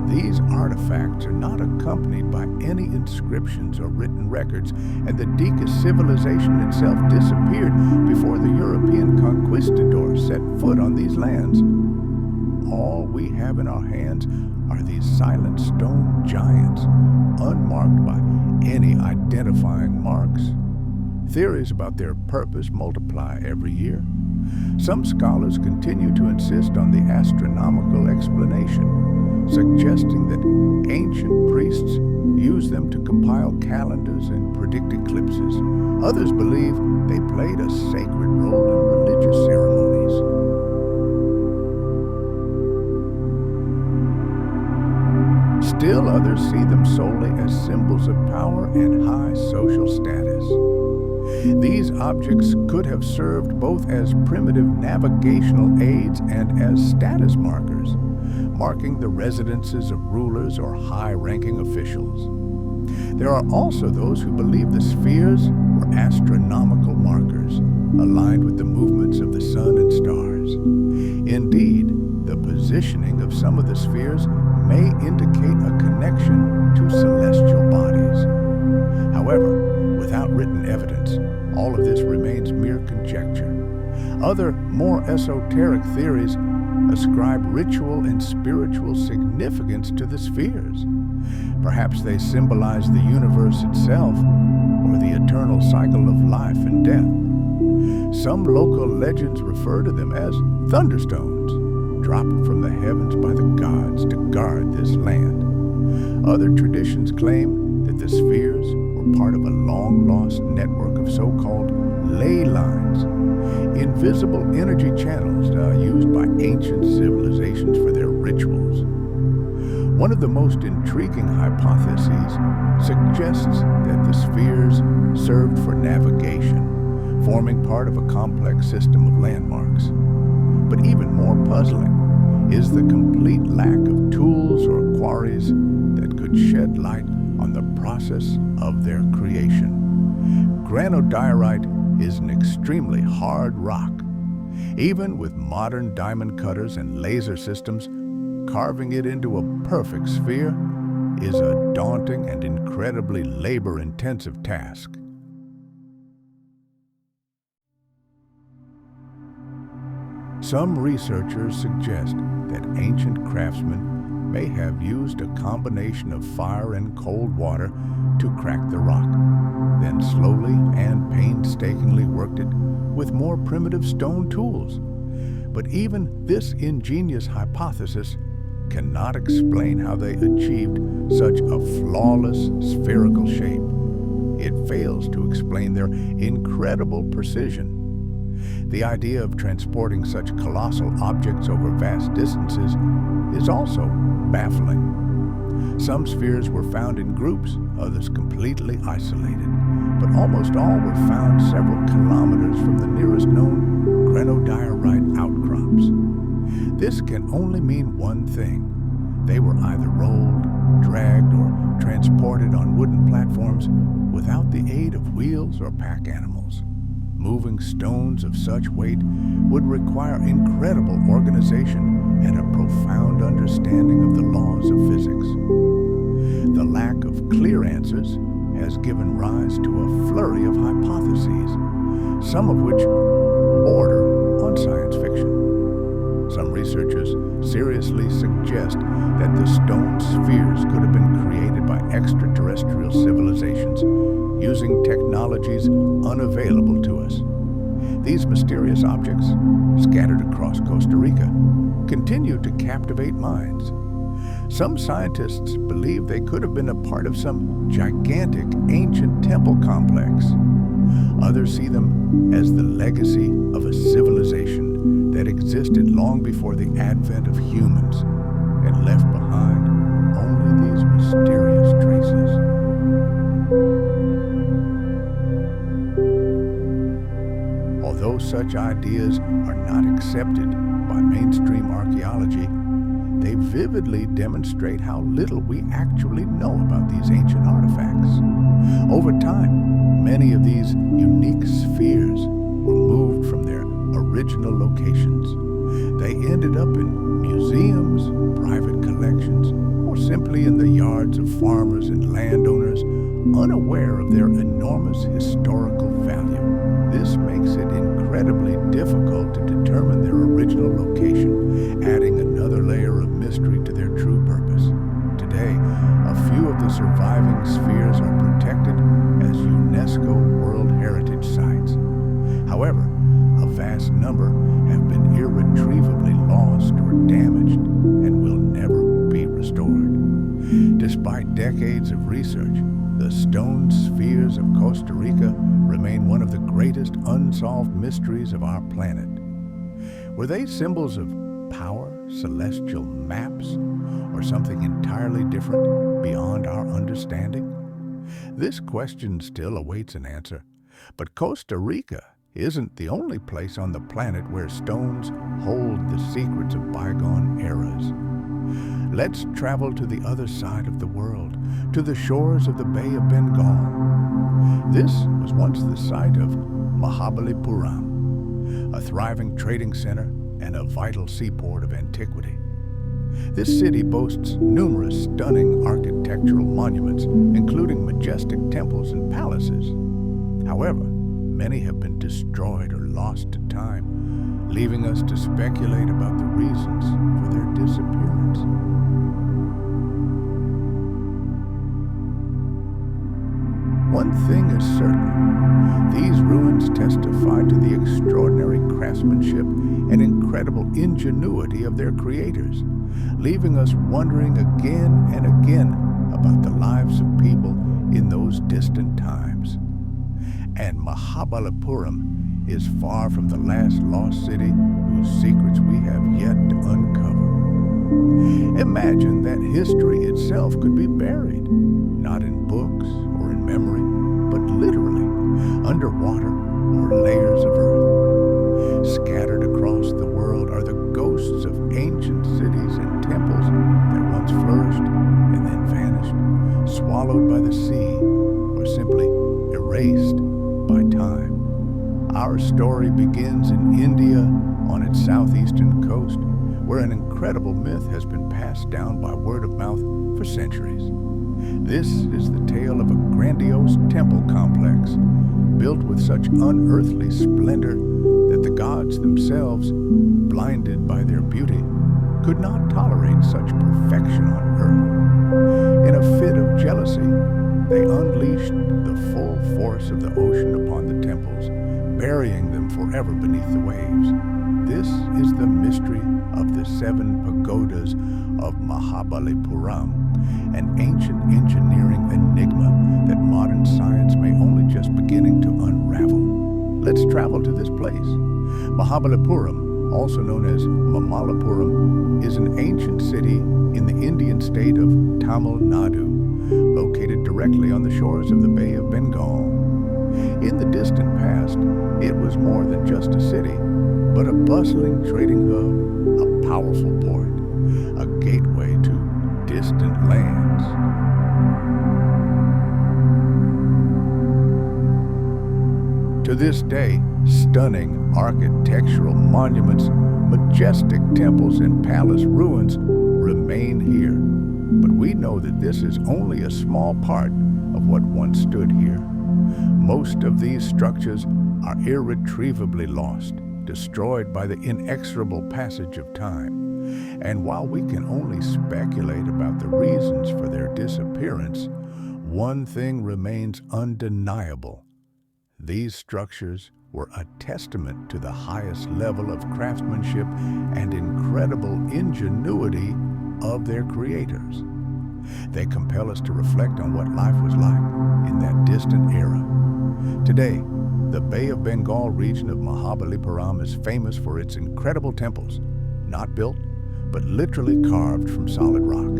These artifacts are not accompanied by any inscriptions or written records, and the Diquis civilization itself disappeared before the European conquistadors set foot on these lands. All we have in our hands are these silent stone giants, unmarked by any identifying marks. Theories about their purpose multiply every year. Some scholars continue to insist on the astronomical explanation, suggesting that ancient priests used them to compile calendars and predict eclipses. Others believe they played a sacred role in religious ceremonies. Still others see them solely as symbols of power and high social status. These objects could have served both as primitive navigational aids and as status markers. marking the residences of rulers or high-ranking officials. There are also those who believe the spheres were astronomical markers, aligned with the movements of the sun and stars. Indeed, the positioning of some of the spheres may indicate a connection to celestial bodies. However, without written evidence, all of this remains mere conjecture. Other, more esoteric theories ascribe ritual and spiritual significance to the spheres. Perhaps they symbolize the universe itself or the eternal cycle of life and death. Some local legends refer to them as thunderstones, dropped from the heavens by the gods to guard this land. Other traditions claim that the spheres were part of a long-lost network of so-called ley lines, invisible energy channels used by ancient civilizations for their rituals. One of the most intriguing hypotheses suggests that the spheres served for navigation, forming part of a complex system of landmarks. But even more puzzling is the complete lack of tools or quarries that could shed light on the process of their creation. Granodiorite is an extremely hard rock. Even with modern diamond cutters and laser systems, carving it into a perfect sphere is a daunting and incredibly labor-intensive task. Some researchers suggest that ancient craftsmen may have used a combination of fire and cold water to crack the rock, then slowly and painstakingly worked it with more primitive stone tools. But even this ingenious hypothesis cannot explain how they achieved such a flawless spherical shape. It fails to explain their incredible precision. The idea of transporting such colossal objects over vast distances is also baffling. Some spheres were found in groups, others completely isolated, but almost all were found several kilometers from the nearest known granodiorite outcrops. This can only mean one thing. They were either rolled, dragged, or transported on wooden platforms without the aid of wheels or pack animals. Moving stones of such weight would require incredible organization and a profound understanding of the laws of physics. The lack of clear answers has given rise to a flurry of hypotheses, some of which border on science fiction. Some researchers seriously suggest that the stone spheres could have been created by extraterrestrial civilizations using technologies unavailable to us. These mysterious objects, scattered across Costa Rica, continue to captivate minds. Some scientists believe they could have been a part of some gigantic ancient temple complex. Others see them as the legacy of a civilization that existed long before the advent of humans and left behind only these mysterious traces. Although such ideas are not accepted by mainstream archaeology, they vividly demonstrate how little we actually know about these ancient artifacts. Over time, many of these unique spheres were moved from their original locations. They ended up in museums, private collections, or simply in the yards of farmers and landowners unaware of their enormous historical value. This makes it incredibly difficult to determine their original location, adding another layer of mystery to their true purpose. Today, a few of the surviving spheres are protected as UNESCO World Heritage Sites. However, a vast number have been irretrievably lost or damaged and will never be restored. Despite decades of research, the stone spheres of Costa Rica remain one of the greatest unsolved mysteries of our planet. Were they symbols of power, celestial maps, or something entirely different beyond our understanding? This question still awaits an answer, but Costa Rica isn't the only place on the planet where stones hold the secrets of bygone eras. Let's travel to the other side of the world, to the shores of the Bay of Bengal. This was once the site of Mahabalipuram, a thriving trading center and a vital seaport of antiquity. This city boasts numerous stunning architectural monuments, including majestic temples and palaces. However, many have been destroyed or lost to time, leaving us to speculate about the reasons for their disappearance. One thing is certain, these ruins testify to the extraordinary craftsmanship and incredible ingenuity of their creators, leaving us wondering again and again about the lives of people in those distant times. And Mahabalipuram is far from the last lost city whose secrets we have yet to uncover. Imagine that history itself could be buried, not in books or in memory, but literally underwater or layers of earth. Scattered across the world are the ghosts of ancient cities and temples that once flourished and then vanished, swallowed by the sea, or simply erased by time. Our story begins in India on its southeastern coast, where an incredible myth has been passed down by word of mouth for centuries. This is the tale of a grandiose temple complex built with such unearthly splendor that the gods themselves, blinded by their beauty, could not tolerate such perfection on earth. In a fit of jealousy, they unleashed the full force of the ocean upon the temples, burying them forever beneath the waves. This is the mystery of the 7 pagodas of Mahabalipuram, an ancient engineering enigma that modern science may only just beginning to unravel. Let's travel to this place. Mahabalipuram, also known as Mamallapuram, is an ancient city in the Indian state of Tamil Nadu, located directly on the shores of the Bay of Bengal. In the distant past, it was more than just a city, but a bustling trading hub, a powerful port, a gateway to distant lands. To this day, stunning architectural monuments, majestic temples, and palace ruins remain here. But we know that this is only a small part of what once stood here. Most of these structures are irretrievably lost, destroyed by the inexorable passage of time. And while we can only speculate about the reasons for their disappearance, one thing remains undeniable. These structures were a testament to the highest level of craftsmanship and incredible ingenuity of their creators. They compel us to reflect on what life was like in that distant era. Today, the Bay of Bengal region of Mahabalipuram is famous for its incredible temples, not built, but literally carved from solid rock.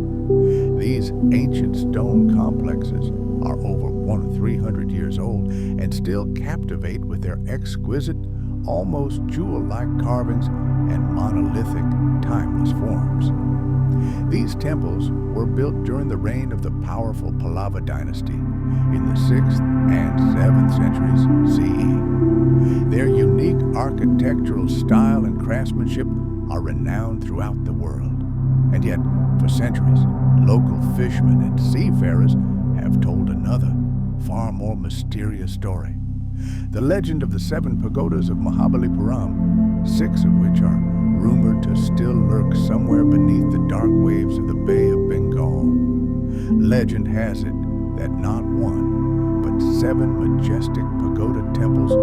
These ancient stone complexes are over 300 years old and still captivate with their exquisite, almost jewel-like carvings and monolithic, timeless forms. These temples were built during the reign of the powerful Paleo dynasty in the 6th and 7th centuries CE. Their unique architectural style and craftsmanship are renowned throughout the world. And yet, for centuries, local fishermen and seafarers have told another, far more mysterious story. The legend of the 7 pagodas of Mahabalipuram, 6 of which are rumored to still lurk somewhere beneath the dark waves of the Bay of Bengal. Legend has it that not one, but 7 majestic pagoda temples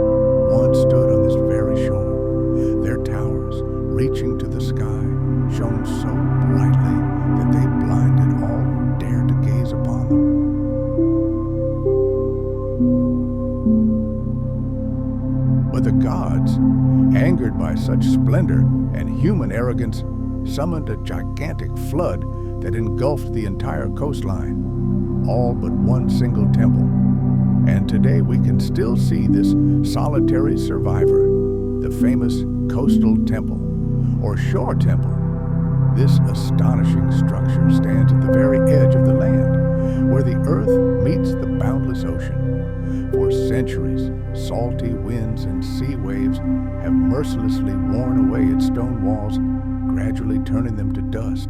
once stood on this very shore. Their towers, reaching to the sky, shone so brightly that they blinded all who dared to gaze upon them. But the gods, angered by such splendor and human arrogance, summoned a gigantic flood that engulfed the entire coastline, all but one single temple. And today we can still see this solitary survivor, the famous coastal temple, or shore temple. This astonishing structure stands at the very edge of the land, where the earth meets the boundless ocean. For centuries, salty winds and sea waves have mercilessly worn away its stone walls, gradually turning them to dust.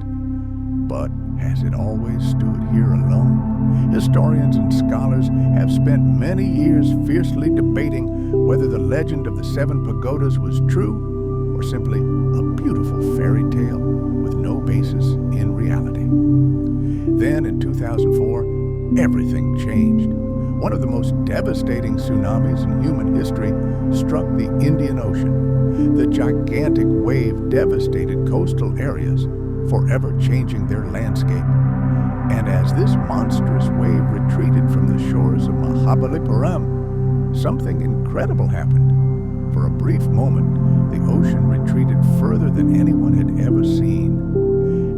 But has it always stood here alone? Historians and scholars have spent many years fiercely debating whether the legend of the seven pagodas was true or simply a beautiful fairy tale with no basis in reality. Then in 2004, everything changed. One of the most devastating tsunamis in human history struck the Indian Ocean. The gigantic wave devastated coastal areas, forever changing their landscape. And as this monstrous wave retreated from the shores of Mahabalipuram, something incredible happened. For a brief moment, the ocean retreated further than anyone had ever seen.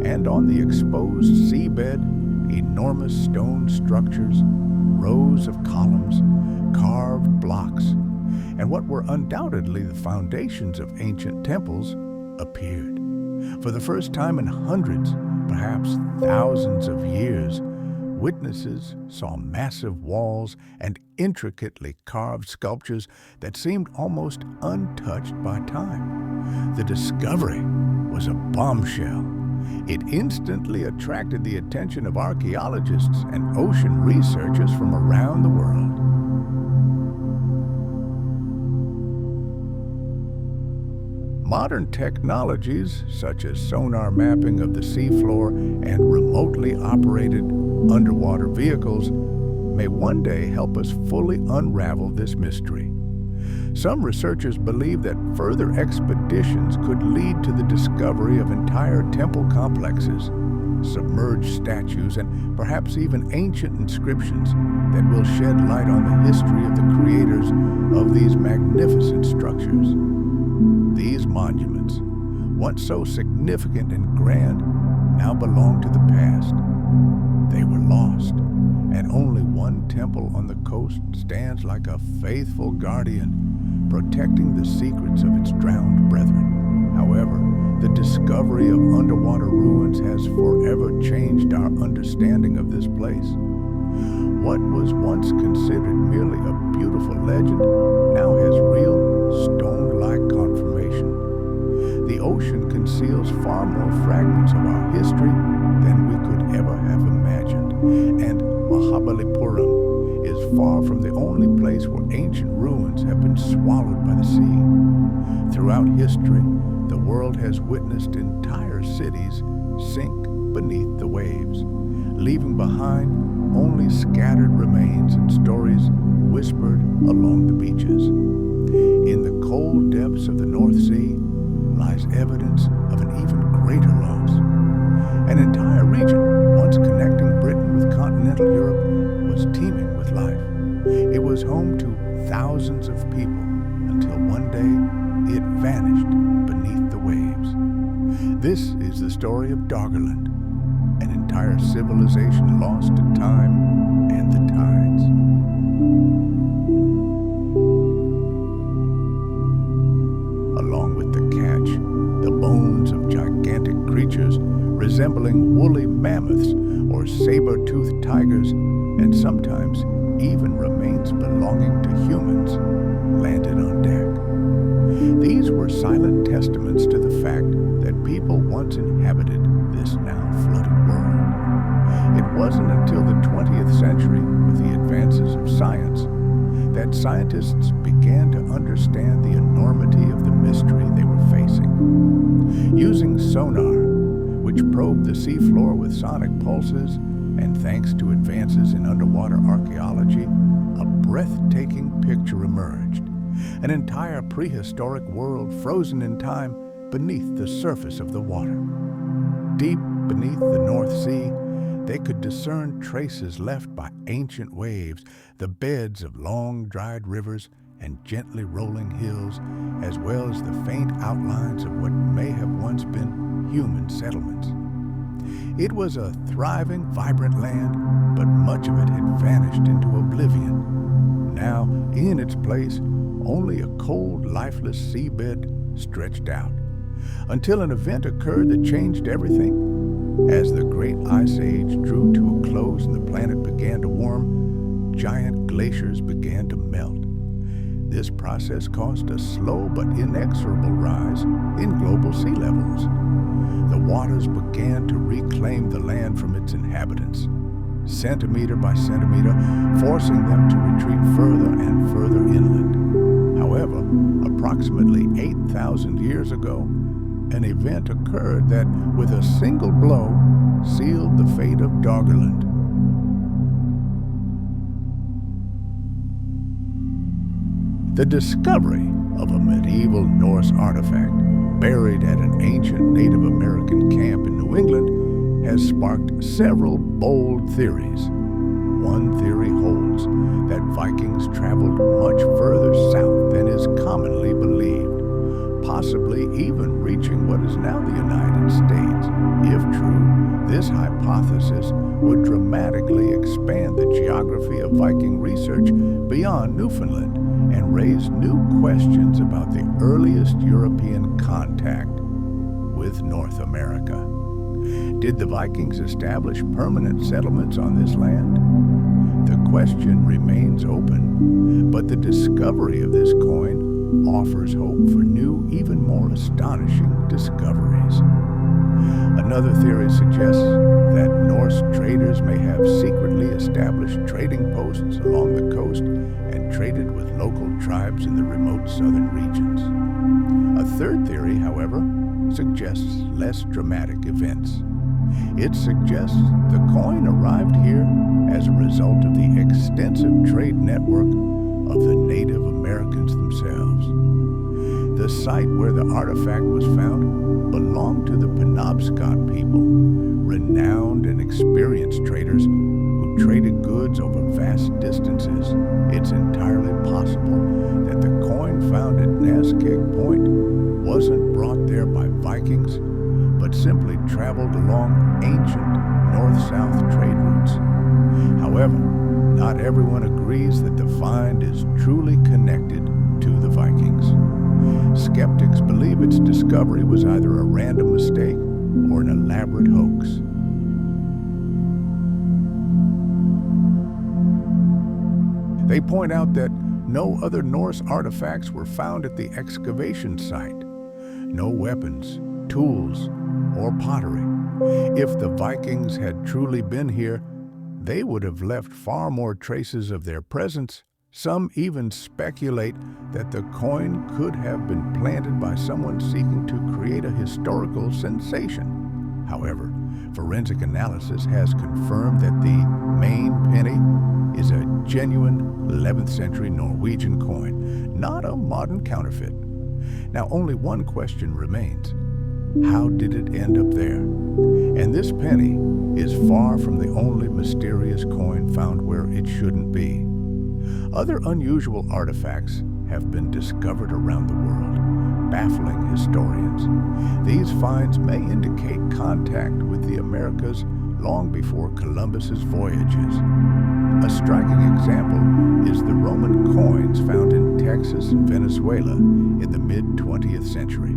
And on the exposed seabed, enormous stone structures, rows of columns, carved blocks, and what were undoubtedly the foundations of ancient temples appeared. For the first time in hundreds, perhaps thousands of years, witnesses saw massive walls and intricately carved sculptures that seemed almost untouched by time. The discovery was a bombshell. It instantly attracted the attention of archaeologists and ocean researchers from around the world. Modern technologies, such as sonar mapping of the seafloor and remotely operated underwater vehicles, may one day help us fully unravel this mystery. Some researchers believe that further expeditions could lead to the discovery of entire temple complexes, submerged statues, and perhaps even ancient inscriptions that will shed light on the history of the creators of these magnificent structures. These monuments, once so significant and grand, now belong to the past. They were lost, and only one temple on the coast stands like a faithful guardian, protecting the secrets of its drowned brethren. However, the discovery of underwater ruins has forever changed our understanding of this place. What was once considered merely a beautiful legend now has real stone-like confirmation. The ocean conceals far more fragments of our history than we could ever have imagined, and Mahabalipuram is far from the only place where ancient ruins have been swallowed by the sea. Throughout history, the world has witnessed entire cities sink beneath the waves, leaving behind only scattered remains and stories whispered along the beaches. In the cold depths of the North Sea lies evidence of an even greater loss. An entire region, once connecting Britain with continental Europe, was teeming with life. It was home to thousands of people until one day it vanished beneath the waves. This is the story of Doggerland, an entire civilization lost to time and the tides. Along with the catch, the bones of gigantic creatures resembling woolly mammoths or saber-toothed tigers, and sometimes even remains belonging to humans, landed on deck. These were silent testaments to the fact that people once inhabited this now flooded world. It wasn't until the 20th century, with the advances of science, that scientists began to understand the enormity of the mystery they were facing. Using sonar, which probed the seafloor with sonic pulses, and thanks to advances in underwater archaeology, a breathtaking picture emerged. An entire prehistoric world frozen in time beneath the surface of the water. Deep beneath the North Sea, they could discern traces left by ancient waves, the beds of long-dried rivers and gently rolling hills, as well as the faint outlines of what may have once been human settlements. It was a thriving, vibrant land, but much of it had vanished into oblivion. Now, in its place, only a cold, lifeless seabed stretched out. until an event occurred that changed everything. As the Great Ice Age drew to a close and the planet began to warm, giant glaciers began to melt. This process caused a slow but inexorable rise in global sea levels. The waters began to reclaim the land from its inhabitants, centimeter by centimeter, forcing them to retreat further and further inland. However, approximately 8,000 years ago, an event occurred that, with a single blow, sealed the fate of Doggerland. The discovery of a medieval Norse artifact buried at an ancient Native American camp in New England has sparked several bold theories. One theory holds that Vikings traveled much further south than is commonly believed, possibly even reaching what is now the United States. If true, this hypothesis would dramatically expand the geography of Viking research beyond Newfoundland and raise new questions about the earliest European contact with North America. Did the Vikings establish permanent settlements on this land? The question remains open, but the discovery of this coin offers hope for new, even more astonishing discoveries. Another theory suggests that Norse traders may have secretly established trading posts along the coast and traded with local tribes in the remote southern regions. A third theory, however, suggests less dramatic events. It suggests the coin arrived here as a result of the extensive trade network of the Native Americans themselves. The site where the artifact was found belonged to the Penobscot people, renowned and experienced traders who traded goods over vast distances. It's entirely possible that the coin found at Naskeg Point wasn't brought there by Vikings, but simply traveled along ancient north-south trade routes. However, not everyone agrees that the find is truly connected to the Vikings. Skeptics believe its discovery was either a random mistake or an elaborate hoax. They point out that no other Norse artifacts were found at the excavation site. No weapons, tools, or pottery. If the Vikings had truly been here, they would have left far more traces of their presence. Some even speculate that the coin could have been planted by someone seeking to create a historical sensation. However, forensic analysis has confirmed that the main penny is a genuine 11th century Norwegian coin, not a modern counterfeit. Now, only one question remains. How did it end up there? And this penny is far from the only mysterious coin found where it shouldn't be. Other unusual artifacts have been discovered around the world, baffling historians. These finds may indicate contact with the Americas long before Columbus's voyages. A striking example is the Roman coins found in Texas and Venezuela in the mid-20th century.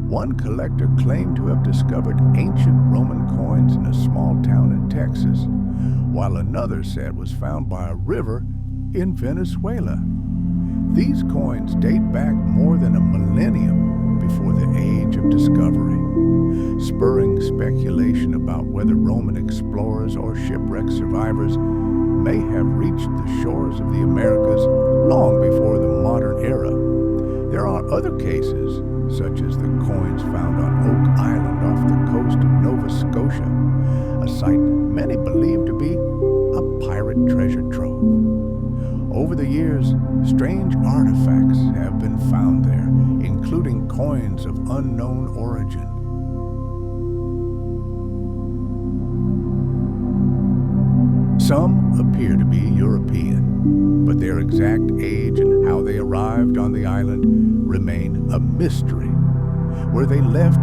One collector claimed to have discovered ancient Roman coins in a small town in Texas, while another said was found by a river in Venezuela. These coins date back more than a millennium before the age of discovery, spurring speculation about whether Roman explorers or shipwreck survivors may have reached the shores of the Americas long before the modern era. There are other cases, such as the coins found on Oak Island off the coast of Nova Scotia, a site many believe to be a pirate treasure trove. Over the years, strange artifacts have been found there, including coins of unknown origin. Some appear to be European, but their exact age and how they arrived on the island remain a mystery. Were they left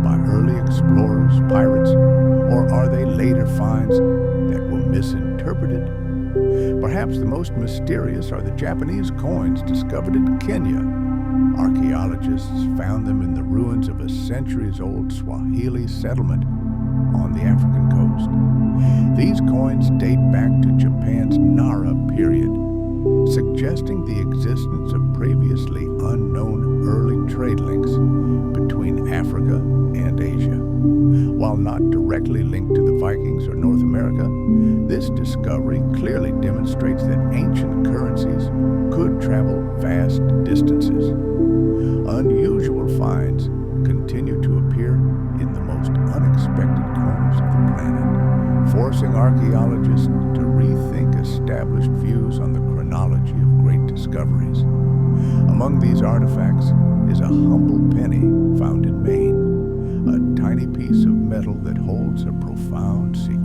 by early explorers, pirates, or are they later finds that were misinterpreted? Perhaps the most mysterious are the Japanese coins discovered in Kenya. Archaeologists found them in the ruins of a centuries-old Swahili settlement on the African coast. These coins date back to Japan's Nara period, suggesting the existence of previously unknown early trade links between Africa and Asia. While not directly linked to the Vikings or North America, this discovery clearly demonstrates that ancient currencies could travel vast distances. Unusual finds continue to appear in the most unexpected corners of the planet, forcing archaeologists to rethink established views on the chronology of great discoveries. Among these artifacts is a humble penny found in Maine, a tiny piece of metal that holds a profound secret.